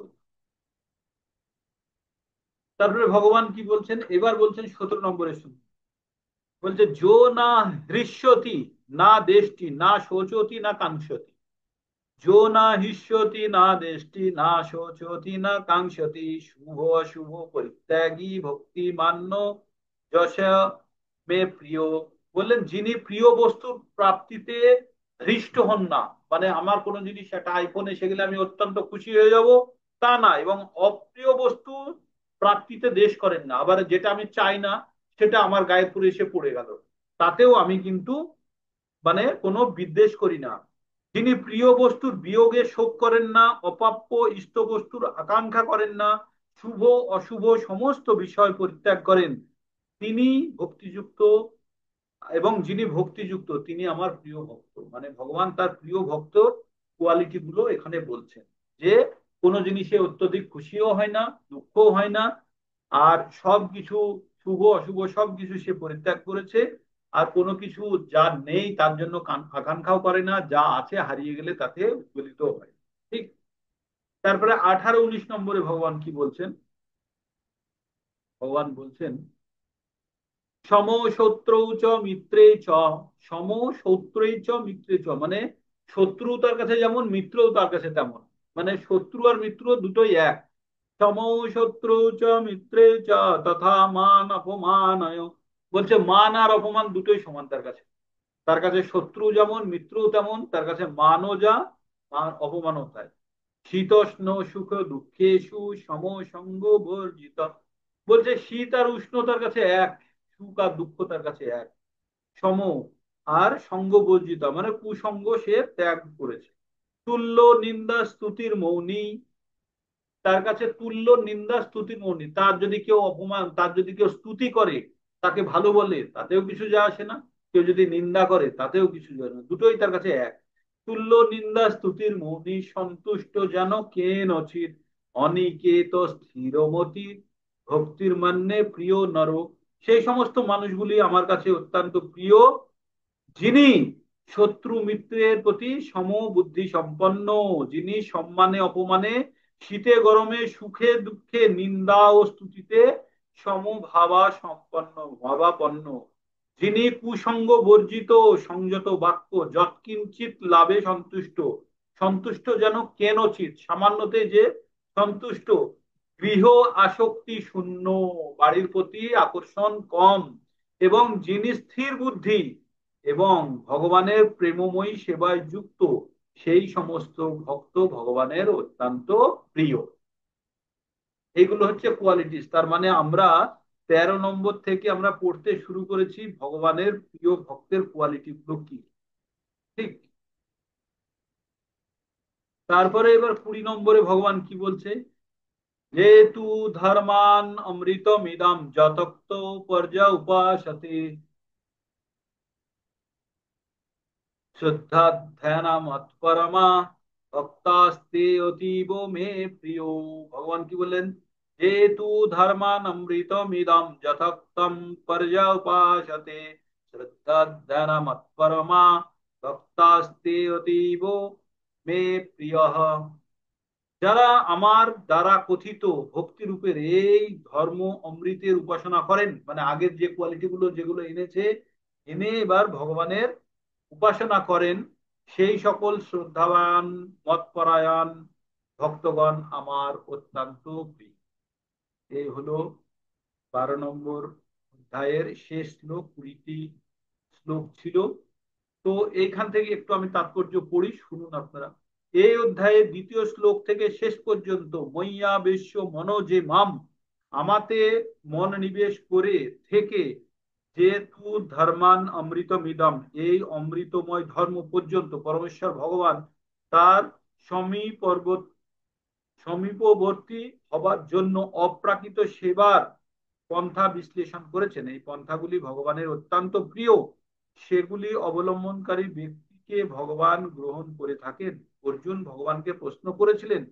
তারপরে ভগবান কি বলছেন? এবার বলছেন 17 নম্বরে শুনুন। বলছে যো না হৃষ্যতি, না দেশটি, না শোচতি, না কাঙ্ক্ষতি, যো না হিষ্যতি, না দেশটি, না শোচতি, না কাঙ্ক্ষতি, শুভ অশুভ পরিত্যাগী, ভক্তি মান্য, যশ মে প্রিয়। বললেন যিনি প্রিয় বস্তুর প্রাপ্তিতে হৃষ্ট হন না, মানে আমার কোনো জিনিস, একটা আইফোন এসে গেলে আমি অত্যন্ত খুশি হয়ে যাব তা না, এবং অপ্রিয় বস্তু প্রাপ্তিতে দেশ করেন না, আবার যেটা আমি চাই না সেটা আমার গায়ে পুরে এসে পড়ে গেল, তাতেও আমি কিন্তু মানে কোনো বিদ্বেষ করি না। যিনি প্রিয় বস্তুর বিয়োগে শোক করেন না, অপ্রাপ্য ইষ্ট বস্তুর আকাঙ্ক্ষা করেন না, শুভ অশুভ সমস্ত বিষয় পরিত্যাগ করেন, তিনি ভক্তিযুক্ত। এবং যিনি ভক্তিযুক্ত তিনি আমার প্রিয় ভক্ত। মানে ভগবান তার প্রিয় ভক্ত কোয়ালিটি গুলো এখানে বলছেন, যে কোনো জিনিসে অত্যধিক খুশিও হয় না, দুঃখও হয় না, আর সব কিছু শুভ অশুভ সব কিছু সে পরিত্যাগ করেছে, আর কোনো কিছু যা নেই তার জন্য আকাঙ্ক্ষাও করে না, যা আছে হারিয়ে গেলে তাতে উদ্বেলিত হয়। ঠিক। তারপরে 18-19 নম্বরে ভগবান কি বলছেন? ভগবান বলছেন সম শত্রৌ চ মিত্রে চ, সম শত্রৈ চ মিত্রে চ, মানে শত্রু তার কাছে যেমন, মিত্রও তার কাছে তেমন, মানে শত্রু আর মিত্র দুটোই এক। সম শত্রু চ মিত্রে চ, তথা মান অপমানয়। বলছে মান আর অপমান দুটোই সমান তার কাছে। তার কাছে শত্রু যেমন, মিত্রও তেমন, তার কাছে মানও যা, অপমানও তাই। শীতোষ্ণ সুখ দুঃখেষু সম সঙ্গ বর্জিত। বলছে শীত আর উষ্ণ তার কাছে এক, সুখ আর দুঃখ তার কাছে এক, সম। আর সঙ্গ বর্জিত মানে কুসঙ্গ সে ত্যাগ করেছে। তুল্য নিন্দা স্তুতির মৌনী, তার কাছে তুল্য নিন্দা স্তুতির মৌনী, তার যদি কেউ অপমান, তার যদি কেউ স্তুতি করে, তাকে ভালো বলে, তাতেও কিছু যায় আসে না, কেউ যদি নিন্দা করে তাতেও কিছু যায় না, দুটোই তার কাছে এক। তুল্য নিন্দা স্তুতির মৌনী, সন্তুষ্ট যেন কে নচিত, অনিকেত স্থিরমতি, ভক্তির মান্যে প্রিয় নর। সেই সমস্ত মানুষগুলি আমার কাছে অত্যন্ত প্রিয়, যিনি শত্রু মিত্রের প্রতি সমবুদ্ধি সম্পন্ন, যিনি সম্মানে অপমানে, শীতে গরমে, সুখে দুঃখে, নিন্দা ও স্তুতিতে সমভাবা সম্পন্ন, ভাবাপন্ন, যিনি কুসঙ্গ বর্জিত, সংযত বাক্য, যৎকিঞ্চিত লাভে সন্তুষ্ট, সন্তুষ্ট যেন কেনচিত, সামান্যতে যে সন্তুষ্ট, গৃহ আসক্তি শূন্য, বাড়ির প্রতি আকর্ষণ কম, এবং যিনি স্থির বুদ্ধি এবং ভগবানের প্রেমময়ী সেবায় যুক্ত, সেই সমস্ত ভক্ত ভগবানের অত্যন্ত প্রিয়। এইগুলো হচ্ছে কোয়ালিটিস। তার মানে আমরা 13 নম্বর থেকে আমরা পড়তে শুরু করেছি ভগবানের প্রিয় ভক্তের কোয়ালিটি গুলো কি। ঠিক। তারপরে এবার 20 নম্বরে ভগবান কি বলছে, যেহেতু ধর্মান অমৃতমিদম যতক্ত পর্যা উপাসতে শুদ্ধাধ্যানা মৎপরমা ভক্তাস্তে অতীব মে প্রিয়। ভগবান কি বললেন, যেহেতু ধর্মান অমৃতমিদম যথোক্তম পর্যা উপাসতে শ্রদ্ধাধ্যানা মৎপরমা ভক্তাস্তে অতীব মে প্রিয়। যারা আমার দ্বারা কথিত ভক্তি রূপের এই ধর্ম অমৃতের উপাসনা করেন, মানে আগের যে কোয়ালিটি গুলো যেগুলো এনেছে, এনে এবার ভগবানের উপাসনা করেন, সেই সকল শ্রদ্ধাবান মতপরায়ণ ভক্তগণ আমার অত্যন্ত প্রিয়। এই হলো 12 নম্বর অধ্যায়ের শেষ শ্লোক, 20টি শ্লোক ছিল। তো এইখান থেকে একটু আমি তাৎপর্য পড়ি, শুনুন আপনারা। এই অধ্যায়ের 2য় শ্লোক থেকে শেষ পর্যন্ত মইয়া বেশ্য মনো যে মাম, আমাতে মন নিবেশ করে থেকে যেহেতু ধর্মান অমৃতমিদম, এই অমৃতময় ধর্ম পর্যন্ত পরমেশ্বর ভগবান তার সমীপ পর্বত সমীপবর্তী হবার জন্য অপ্রাকৃত সেবার পন্থা বিশ্লেষণ করেছেন। এই পন্থাগুলি ভগবানের অত্যন্ত প্রিয়, সেগুলি অবলম্বনকারী ব্যক্তিকে ভগবান গ্রহণ করে থাকেন। অর্জুন ভগবানকে প্রশ্ন করেছিলেন,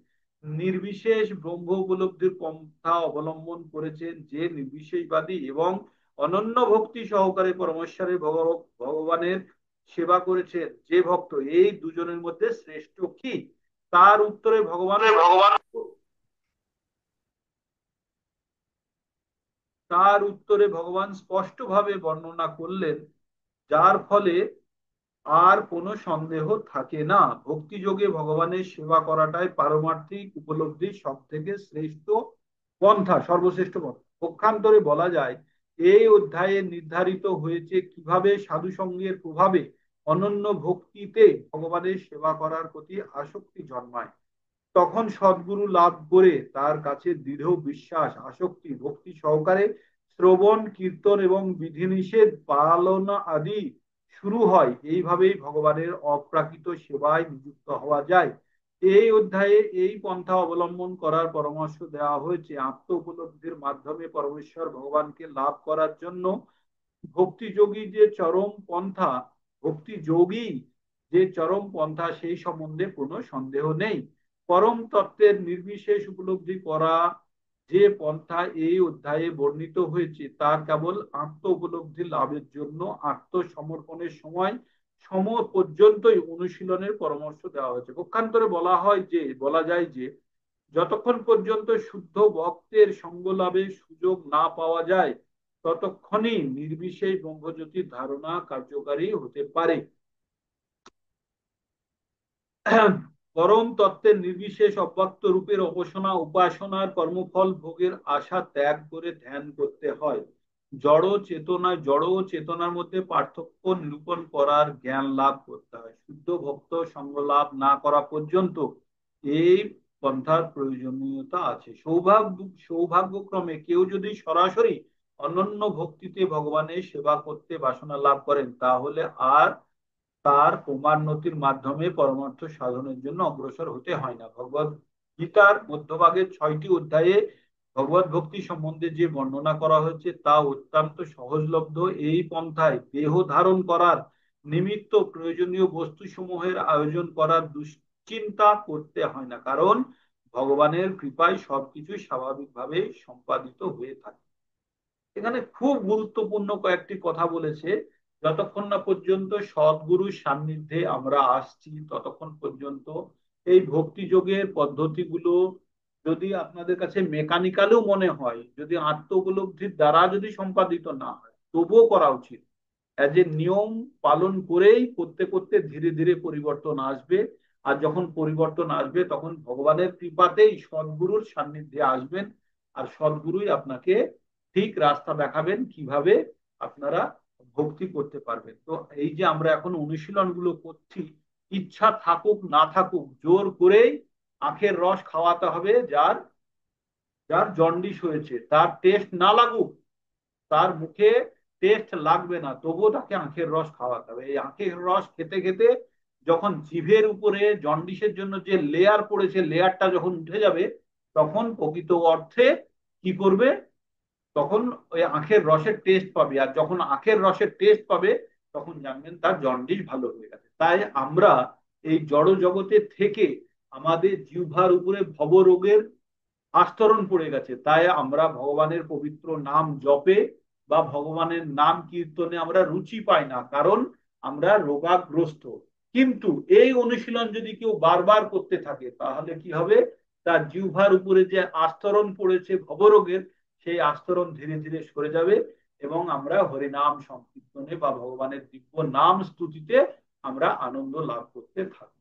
নির্বিশেষ ব্রহ্ম উপলব্ধির পন্থা অবলম্বন করেছেন যে নির্বিশেষবাদী এবং অনন্য ভক্তি সহকারে পরমেশ্বরের ভগবানের সেবা করেছেন যে ভক্ত, এই দুজনের মধ্যে শ্রেষ্ঠ কি? তার উত্তরে ভগবান স্পষ্টভাবে বর্ণনা করলেন, যার ফলে আর কোনো সন্দেহ থাকে না। ভক্তিযোগে ভগবানের সেবা করাটাই পারমার্থিক উপলব্ধির সব থেকে শ্রেষ্ঠ পন্থা, সর্বশ্রেষ্ঠ পন্থা। পক্ষান্তরে বলা যায়, এই অধ্যায়ে নির্ধারিত হয়েছে কিভাবে সাধু সঙ্গের প্রভাবে অনন্য ভক্তিতে ভগবানের সেবা করার প্রতি আসক্তি জন্মায়। তখন সদ্গুরু লাভ করে তার কাছে দৃঢ় বিশ্বাস, আসক্তি, ভক্তি সহকারে শ্রবণ কীর্তন এবং বিধিনিষেধ পালনা আদি শুরু হয়। এইভাবেই ভগবানের অপ্রাকৃত সেবায় নিযুক্ত হওয়া যায়। এই অধ্যায়ে এই পন্থা অবলম্বন করার পরামর্শ দেওয়া হয়েছে আত্ম উপলব্ধির মাধ্যমে পরমেশ্বর ভগবানকে লাভ করার জন্য। ভক্তিযোগী যে চরম পন্থা ভক্তিযোগী যে চরম পন্থা, সেই সম্বন্ধে কোনো সন্দেহ নেই। পরম তত্ত্বের নির্বিশেষ উপলব্ধি করা যে পন্থা এই অধ্যায়ে বর্ণিত হয়েছে, তার কেবল আত্ম উপলব্ধি লাভের জন্য আত্মসমর্পণের সময় পর্যন্তই অনুশীলনের পরামর্শ দেওয়া হয়েছে। পক্ষান্তরে বলা যায় যে যতক্ষণ পর্যন্ত শুদ্ধ ভক্তের সঙ্গ লাভের সুযোগ না পাওয়া যায়, ততক্ষণই নির্বিশেষ ব্রহ্মজ্যোতির ধারণা কার্যকারী হতে পারে। পরম তত্ত্বের নির্বিশেষ অব্যক্ত রূপের উপাসনার কর্মফল ভোগের আশা ত্যাগ করে ধ্যান করতে হয়। জড় ও চেতনার মধ্যে পার্থক্য নিরূপণ করার জ্ঞান লাভ করতে হয়। শুদ্ধ ভক্ত সঙ্গ লাভ না করা পর্যন্ত এই পন্থার প্রয়োজনীয়তা আছে। সৌভাগ্যক্রমে কেউ যদি সরাসরি অনন্য ভক্তিতে ভগবানের সেবা করতে বাসনা লাভ করেন, তাহলে আর তার ক্রমান্নতির মাধ্যমে পরমার্থ সাধনের জন্য অগ্রসর হতে হয় না। ভগবত গীতার মধ্যভাগের 6টি অধ্যায়ে ভগবত ভক্তি সম্বন্ধে যে বর্ণনা করা হয়েছে তা অত্যন্ত সহজলব্ধ। এই পন্থায় দেহ ধারণ করার নিমিত্ত প্রয়োজনীয় বস্তুসমূহের আয়োজন করার দুশ্চিন্তা করতে হয় না, কারণ ভগবানের কৃপায় সবকিছু স্বাভাবিকভাবে সম্পাদিত হয়ে থাকে। এখানে খুব গুরুত্বপূর্ণ কয়েকটি কথা বলেছে। যতক্ষণ না পর্যন্ত সদ্গুরুর সান্নিধ্যে আমরা আসছি, ততক্ষণ পর্যন্ত এই ভক্তি যোগের পদ্ধতিগুলো যদি আপনাদের কাছে মেকানিক্যালও মনে হয়, যদি আত্ম উপলব্ধির দ্বারা যদি সম্পাদিত না হয়, তবুও করা উচিত। অ্যাজ এ নিয়ম পালন করেই করতে করতে ধীরে ধীরে পরিবর্তন আসবে। আর যখন পরিবর্তন আসবে, তখন ভগবানের কৃপাতেই সদ্গুরুর সান্নিধ্যে আসবেন, আর সদ্গুরুই আপনাকে ঠিক রাস্তা দেখাবেন কিভাবে আপনারা ভক্তি করতে পারবেন। তো এই যে আমরা এখন অনুশীলন গুলো করছি, ইচ্ছা থাকুক না থাকুক, জোর করেই আখের রস খাওয়াতে হবে। যার যার জন্ডিস হয়েছে, তার টেস্ট না লাগুক, তার মুখে টেস্ট লাগবে না, তবুও তাকে আখের রস খাওয়াতে হবে। এই আখের রস খেতে খেতে যখন জিভের উপরে জন্ডিসের জন্য যে লেয়ার পড়েছে, লেয়ারটা যখন উঠে যাবে, তখন প্রকৃত অর্থে কি করবে, তখন ওই আখের রসের টেস্ট পাবে। আর যখন আখের রসের টেস্ট পাবে, তখন জানবেন তার জন্ডিস ভালো হয়ে গেছে। তাই আমরা এই জড় জগতে থেকে আমাদের জিহ্বার উপরে ভবরোগের আস্তরণ পড়ে গেছে। তাই আমরা ভগবানের পবিত্র নাম জপে বা ভগবানের নাম কীর্তনে আমরা রুচি পাই না, কারণ আমরা রোগাগ্রস্ত। কিন্তু এই অনুশীলন যদি কেউ বারবার করতে থাকে, তাহলে কি হবে, তার জিহ্বার উপরে যে আস্তরণ পড়েছে ভবরোগের, সেই আস্তরণ ধীরে ধীরে সরে যাবে, এবং আমরা হরিনাম সংকীর্তনে বা ভগবানের দিব্য নাম স্তুতিতে আমরা আনন্দ লাভ করতে থাকি।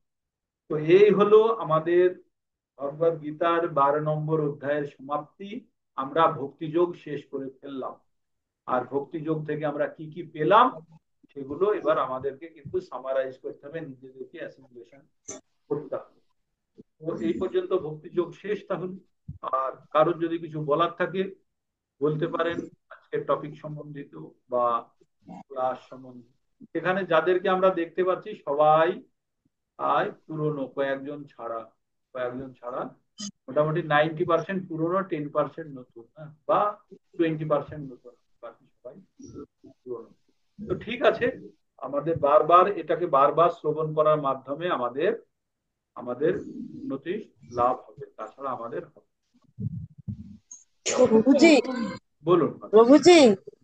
তো এই হলো আমাদের ভগবদ গীতার 12 নম্বর অধ্যায়ের সমাপ্তি। আমরা ভক্তিযোগ শেষ করে ফেললাম। আর ভক্তিযোগ থেকে আমরা কি কি পেলাম, সেগুলো এবার আমাদেরকে কিন্তু সামারাইজ করতে হবে, নিজেদেরকে অ্যাসিমিলেশন করতে হবে। তো এই পর্যন্ত ভক্তিযোগ শেষ তাহলে। আর কারোর যদি কিছু বলার থাকে বলতে পারেন, আজকের টপিক সম্বন্ধিত বা ক্লাস সম্বন্ধিত। এখানে যাদেরকে আমরা দেখতে পাচ্ছি সবাই পুরনো, কয়েকজন ছাড়া মোটামুটি 90% পুরনো, 10% নতুন, হ্যাঁ, বা 20% নতুন, বাকি সবাই পুরনো। তো ঠিক আছে, আমাদের বারবার এটাকে বারবার শ্রবণ করার মাধ্যমে আমাদের আমাদের উন্নতি লাভ হবে, তাছাড়া আমাদের হবে। প্রভুজি, বলুন মাতা, প্রভুজি,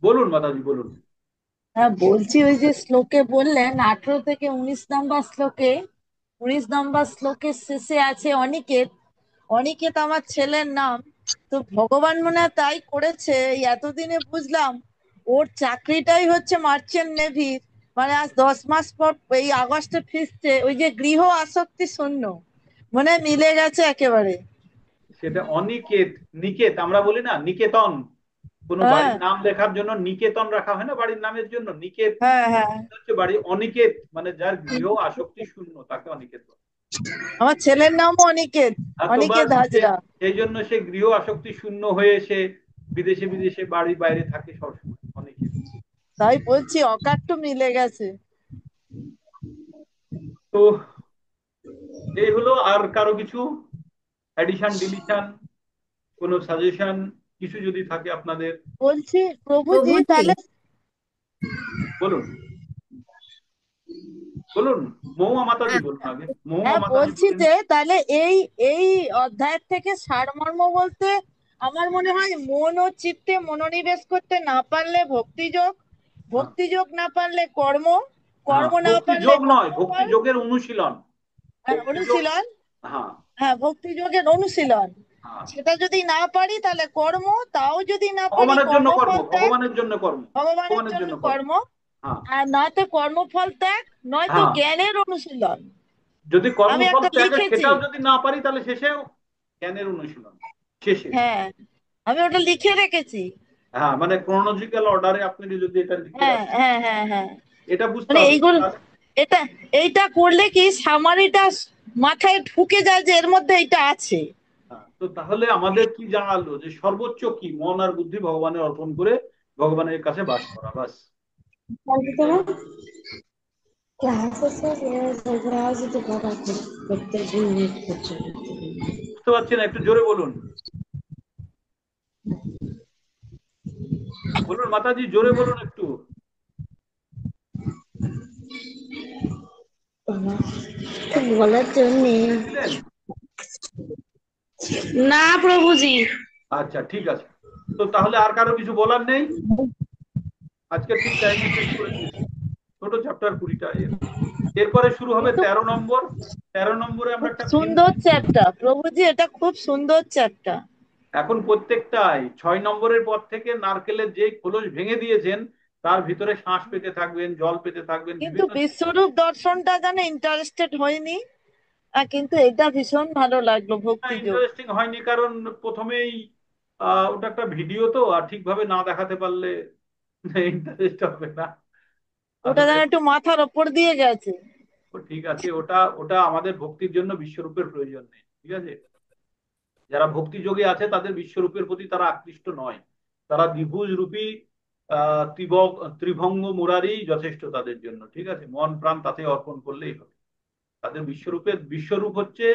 বলুন মাতাজি, বলুন। হ্যাঁ বলছি, ওই যে শ্লোকে বললেন 18 থেকে 19 নম্বর শ্লোকে, 19 নম্বর শেষে আছে অনিকেত। অনিকেত আমার ছেলের নাম। তো ভগবান মনে হয় তাই করেছে, এই এতদিনে বুঝলাম ওর চাকরিটাই হচ্ছে মার্চেন্ট নেভির। মানে আজ 10 মাস পর এই আগস্টে ফিরছে, ওই যে গৃহ আসক্তি শূন্য, মনে হয় মিলে গেছে একেবারে। সেটা অনিকেত, নিকেত আমরা বলি না, নিকেতন। কোন হ্যাঁ, বাড়ির নাম লেখার জন্য নিকেতন রাখা হয় না, বাড়ির নামের জন্য নিকেত হ্যাঁ, হ্যাঁ। হচ্ছে বাড়ি। অনিকেত মানে যার গৃহ আসক্তি শূন্য, তাকে অনিকেত বলে। আমার ছেলের নামও অনিকেত, আর তো অনিকেত বাস, হাজরা। সেই জন্য সে গৃহ আসক্তি শূন্য হয়ে সে বিদেশে বিদেশে বাড়ির বাইরে থাকে সবসময়, অনিকেত। তাই বলছি অকাট্য মিলে গেছে। তো এই হলো। আর কারো কিছু অ্যাডিশন ডিলিশন, কোনো সাজেশন কিছু যদি থাকে আপনাদের, বলছি প্রভুজি, প্রভুজি, তাহলে বলুন। বলুন, মহুয়া মাতাজি হ্যাঁ, বলুন আগে, মহুয়া হ্যাঁ মাতাজি বলছি বলেন। যে তাহলে এই এই অধ্যায়ের থেকে সারমর্ম বলতে আমার মনে হয় মন ও চিত্তে মনোনিবেশ করতে না পারলে ভক্তিযোগ, হ্যাঁ, ভক্তিযোগ না পারলে কর্ম, হ্যাঁ, কর্ম না ভক্তি পারলে যোগ নয়, ভক্তি কর্মফল। যোগের অনুশীলন। হ্যাঁ, ভক্তি যোগ, অনুশীলন। হ্যাঁ, হ্যাঁ, ভক্তিযোগের অনুশীলন। হ্যাঁ। সেটা যদি না পারি তাহলে কর্ম, তাও যদি না পারি ভগবানের জন্য কর্ম, কর্মফল ত্যাগ, ভগবানের জন্য কর্ম, ভগবানের ভগবানের জন্য জন্য কর্ম। কর্ম। হ্যাঁ, আর নয়তো কর্মফল ত্যাগ, নয়তো হ্যাঁ। জ্ঞানের অনুশীলন। যদি আমি কর্মফল একটা ত্যাগের লিখেছি। সেটাও যদি না পারি, তাহলে শেষেও জ্ঞানের অনুশীলন শেষে। হ্যাঁ, আমি ওটা লিখে রেখেছি। হ্যাঁ, মানে ক্রোনোলজিক্যাল অর্ডারে আপনি যদি এটা লিখে হ্যাঁ, রাখেন, হ্যাঁ, হ্যাঁ, হ্যাঁ। এটা বুঝতে মানে হবে এইগুলো, তাহলে। এটা, এইটা করলে কি সামারিটা মাথায় ঢুকে যায় যে এর মধ্যে এটা আছে। হ্যাঁ, তো তাহলে আমাদের কি জানালো, যে সর্বোচ্চ কি মন আর বুদ্ধি ভগবানের অর্পণ করে ভগবানের কাছে বাস করা, বাস। এটাই হলো। বুঝতে পারছি না, একটু জোরে বলুন। বলুন মাতাজি, জোরে বলুন একটু। বলার জন্য। বুঝলেন? না প্রভুজি। আচ্ছা, ঠিক আছে। তো তাহলে আর কারো কিছু বলার নেই? আজকে ঠিক টাইমে শেষ করে দিয়েছি, ছোট চ্যাপ্টার 20টা। এরপরে শুরু হবে কিন্তু 13 নম্বর। 13 নম্বরে আমরা খুব একটা থিম সুন্দর দিচ্ছি। চ্যাপ্টার প্রভুজি, এটা খুব সুন্দর চ্যাপ্টার। এখন প্রত্যেকটাই 6 নম্বরের পর থেকে নারকেলের যে খোলস ভেঙে দিয়েছেন, তার ভিতরে শ্বাস পেতে থাকবেন, জল পেতে থাকবেন, কিন্তু বিভিন্ন বিশ্বরূপ দর্শনটা যেন ইন্টারেস্টেড হয়নি। কিন্তু এটা ভীষণ ভালো লাগলো, ভক্তিযোগ। ইন্টারেস্টিং হয়নি কারণ প্রথমেই ওটা একটা ভিডিও, তো আর ঠিকভাবে না দেখাতে পারলে ইন্টারেস্ট হবে না ওটা আসলে। যেন একটু মাথার ওপর দিয়ে গেছে। তো ঠিক আছে, ওটা ওটা আমাদের ভক্তির জন্য বিশ্বরূপের প্রয়োজন নেই, ঠিক আছে। যারা ভক্তি যোগে আছে তাদের বিশ্বরূপের প্রতি তারা আকৃষ্ট নয়, তারা দ্বিভুজ রূপী ত্রিভঙ্গ মুরারি যথেষ্ট তাদের জন্য, ঠিক আছে। মন প্রাণ তাতে অর্পণ করলেই হবে। তাদের বিশ্বরূপ হচ্ছে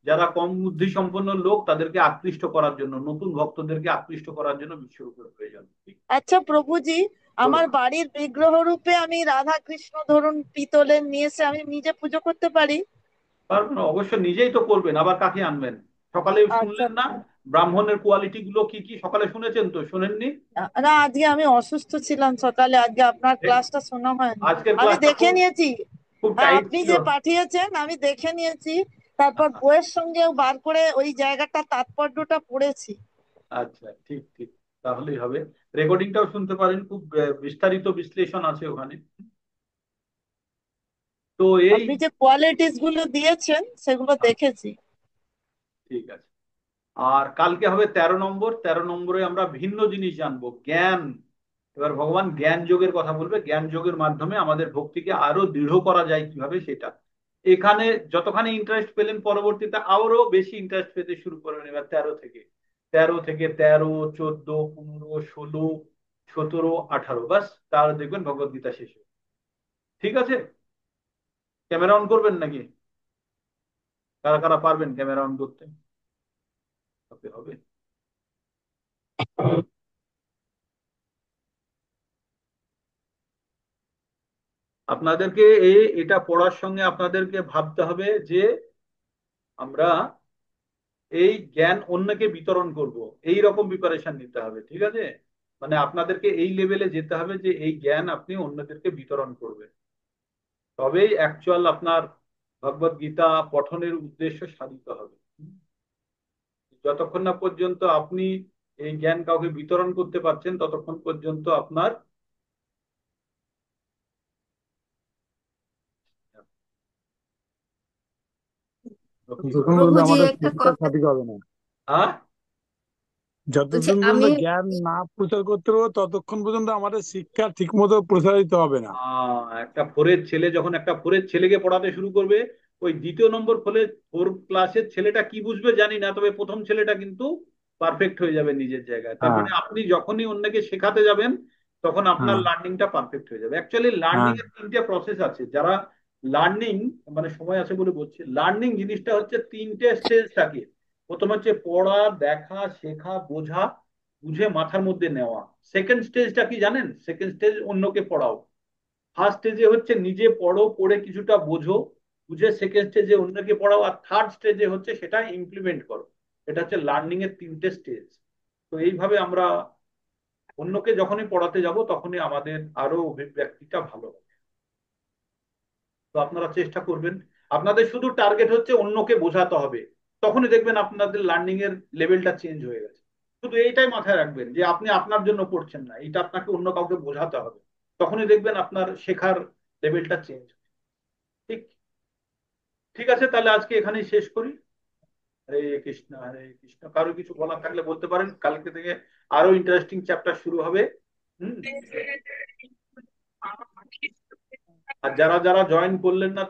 যারা কম বুদ্ধি সম্পন্ন লোক তাদেরকে আকৃষ্ট করার জন্য, নতুন ভক্তদেরকে আকৃষ্ট করার জন্য বিশ্বরূপের প্রয়োজন। ঠিক আচ্ছা প্রভুজি, বলুন। আমার বাড়ির বিগ্রহ রূপে আমি রাধা কৃষ্ণ ধরুন পিতলের নিয়ে এসে আমি নিজে পুজো করতে পারি? পারবেন, অবশ্য নিজেই তো করবেন, আবার কাকে আনবেন? সকালে আচ্ছা শুনলেন না আচ্ছা। ব্রাহ্মণের কোয়ালিটি গুলো কি কি? সকালে শুনেছেন তো, শোনেননি? না, আজকে আমি অসুস্থ ছিলাম সকালে, আজকে আপনার ক্লাসটা শোনা হয়নি। আজকের আমি ক্লাসটা দেখে খুব নিয়েছি। খুব হ্যাঁ, টাইট আপনি ছিল। যে পাঠিয়েছেন আমি দেখে নিয়েছি। তারপর বইয়ের সঙ্গেও বার করে ওই জায়গাটা তাৎপর্যটা পড়েছি। আচ্ছা, ঠিক ঠিক, তাহলেই হবে। রেকর্ডিংটাও শুনতে পারেন, খুব বিস্তারিত বিশ্লেষণ আছে ওখানে। তো এই, আপনি যে কোয়ালিটিস গুলো দিয়েছেন সেগুলো দেখেছি। ঠিক আছে। আর কালকে হবে 13 নম্বর। 13 নম্বরে আমরা ভিন্ন জিনিস জানবো, জ্ঞান। এবার ভগবান জ্ঞান যোগের কথা বলবে, জ্ঞান যোগের মাধ্যমে আমাদের ভক্তিকে আরো দৃঢ় করা যায় কিভাবে সেটা। এখানে যতখানি ইন্টারেস্ট পেলেন, পরবর্তীতে আরো বেশি ইন্টারেস্ট পেতে শুরু করবেন। এবার 13 14 15 16 17 18, বাস তার দেখবেন ভগবত গীতা শেষ হয়ে। ঠিক আছে, ক্যামেরা অন করবেন নাকি? কারা কারা পারবেন ক্যামেরা অন করতে? হবে হবে। আপনাদেরকে এটা পড়ার সঙ্গে আপনাদেরকে ভাবতে হবে যে আমরা এই জ্ঞান অন্যকে বিতরণ করব, এই রকম প্রিপারেশন নিতে হবে। ঠিক আছে, মানে আপনাদেরকে এই লেভেলে যেতে হবে যে এই জ্ঞান আপনি অন্যদেরকে বিতরণ করবেন, তবেই অ্যাকচুয়াল আপনার ভগবত গীতা পঠনের উদ্দেশ্য সাধিত হবে। যতক্ষণ না পর্যন্ত আপনি এই জ্ঞান কাউকে বিতরণ করতে পারছেন, ততক্ষণ পর্যন্ত আপনার ততক্ষণ পর্যন্ত প্রভুজি আমাদের একটা শিক্ষা কথা সঠিক হবে না। হ্যাঁ, বলছি যতক্ষণ পর্যন্ত আমি। জ্ঞান না প্রচার করতে পারবো ততক্ষণ পর্যন্ত আমাদের শিক্ষা ঠিক মতো প্রসারিত হবে না। একটা ফোরের ছেলে যখন একটা ফোরের ছেলেকে পড়াতে শুরু করবে, ওই দ্বিতীয় নম্বর ফোর ক্লাসের ছেলেটা কি বুঝবে জানি না, তবে প্রথম ছেলেটা কিন্তু পারফেক্ট হয়ে যাবে নিজের জায়গায়। তার হ্যাঁ, মানে আপনি যখনই অন্যকে শেখাতে যাবেন, তখন আপনার হ্যাঁ, লার্নিংটা পারফেক্ট হয়ে যাবে। অ্যাকচুয়ালি লার্নিং হ্যাঁ, এর তিনটে প্রসেস আছে। যারা লার্নিং, মানে সময় আছে বলে বলছি, লার্নিং জিনিসটা হচ্ছে তিনটে স্টেজ থাকে। প্রথম হচ্ছে পড়া, দেখা, শেখা, বোঝা, বুঝে মাথার মধ্যে নেওয়া। সেকেন্ড স্টেজটা কি জানেন? সেকেন্ড স্টেজ অন্যকে পড়াও। ফার্স্ট স্টেজে হচ্ছে নিজে পড়ো, পড়ে কিছুটা বোঝো, বুঝে সেকেন্ড স্টেজে অন্যকে পড়াও, আর থার্ড স্টেজে হচ্ছে সেটা ইমপ্লিমেন্ট করো। এটা হচ্ছে লার্নিং এর তিনটে স্টেজ। তো এইভাবে আমরা অন্যকে যখনই পড়াতে যাব তখনই আমাদের আরো অভিব্যক্তিটা ভালো হবে। তো আপনারা চেষ্টা করবেন। আপনাদের শুধু টার্গেট হচ্ছে অন্যকে বোঝাতে হবে, তখনই দেখবেন আপনাদের লার্নিং এর লেভেলটা চেঞ্জ হয়ে গেছে। শুধু এইটাই মাথায় রাখবেন যে আপনি আপনার জন্য পড়ছেন না, এটা আপনাকে অন্য কাউকে বোঝাতে হবে, তখনই দেখবেন আপনার শেখার লেভেলটা চেঞ্জ। ঠিক, ঠিক আছে, তাহলে আজকে এখানেই শেষ করি। হরে কৃষ্ণ হরে কৃষ্ণ। কারো কিছু বলার থাকলে বলতে পারেন, কালকে থেকে আরো ইন্টারেস্টিং চ্যাপ্টার শুরু হবে। হুম। আর যারা যারা জয়েন করলেন না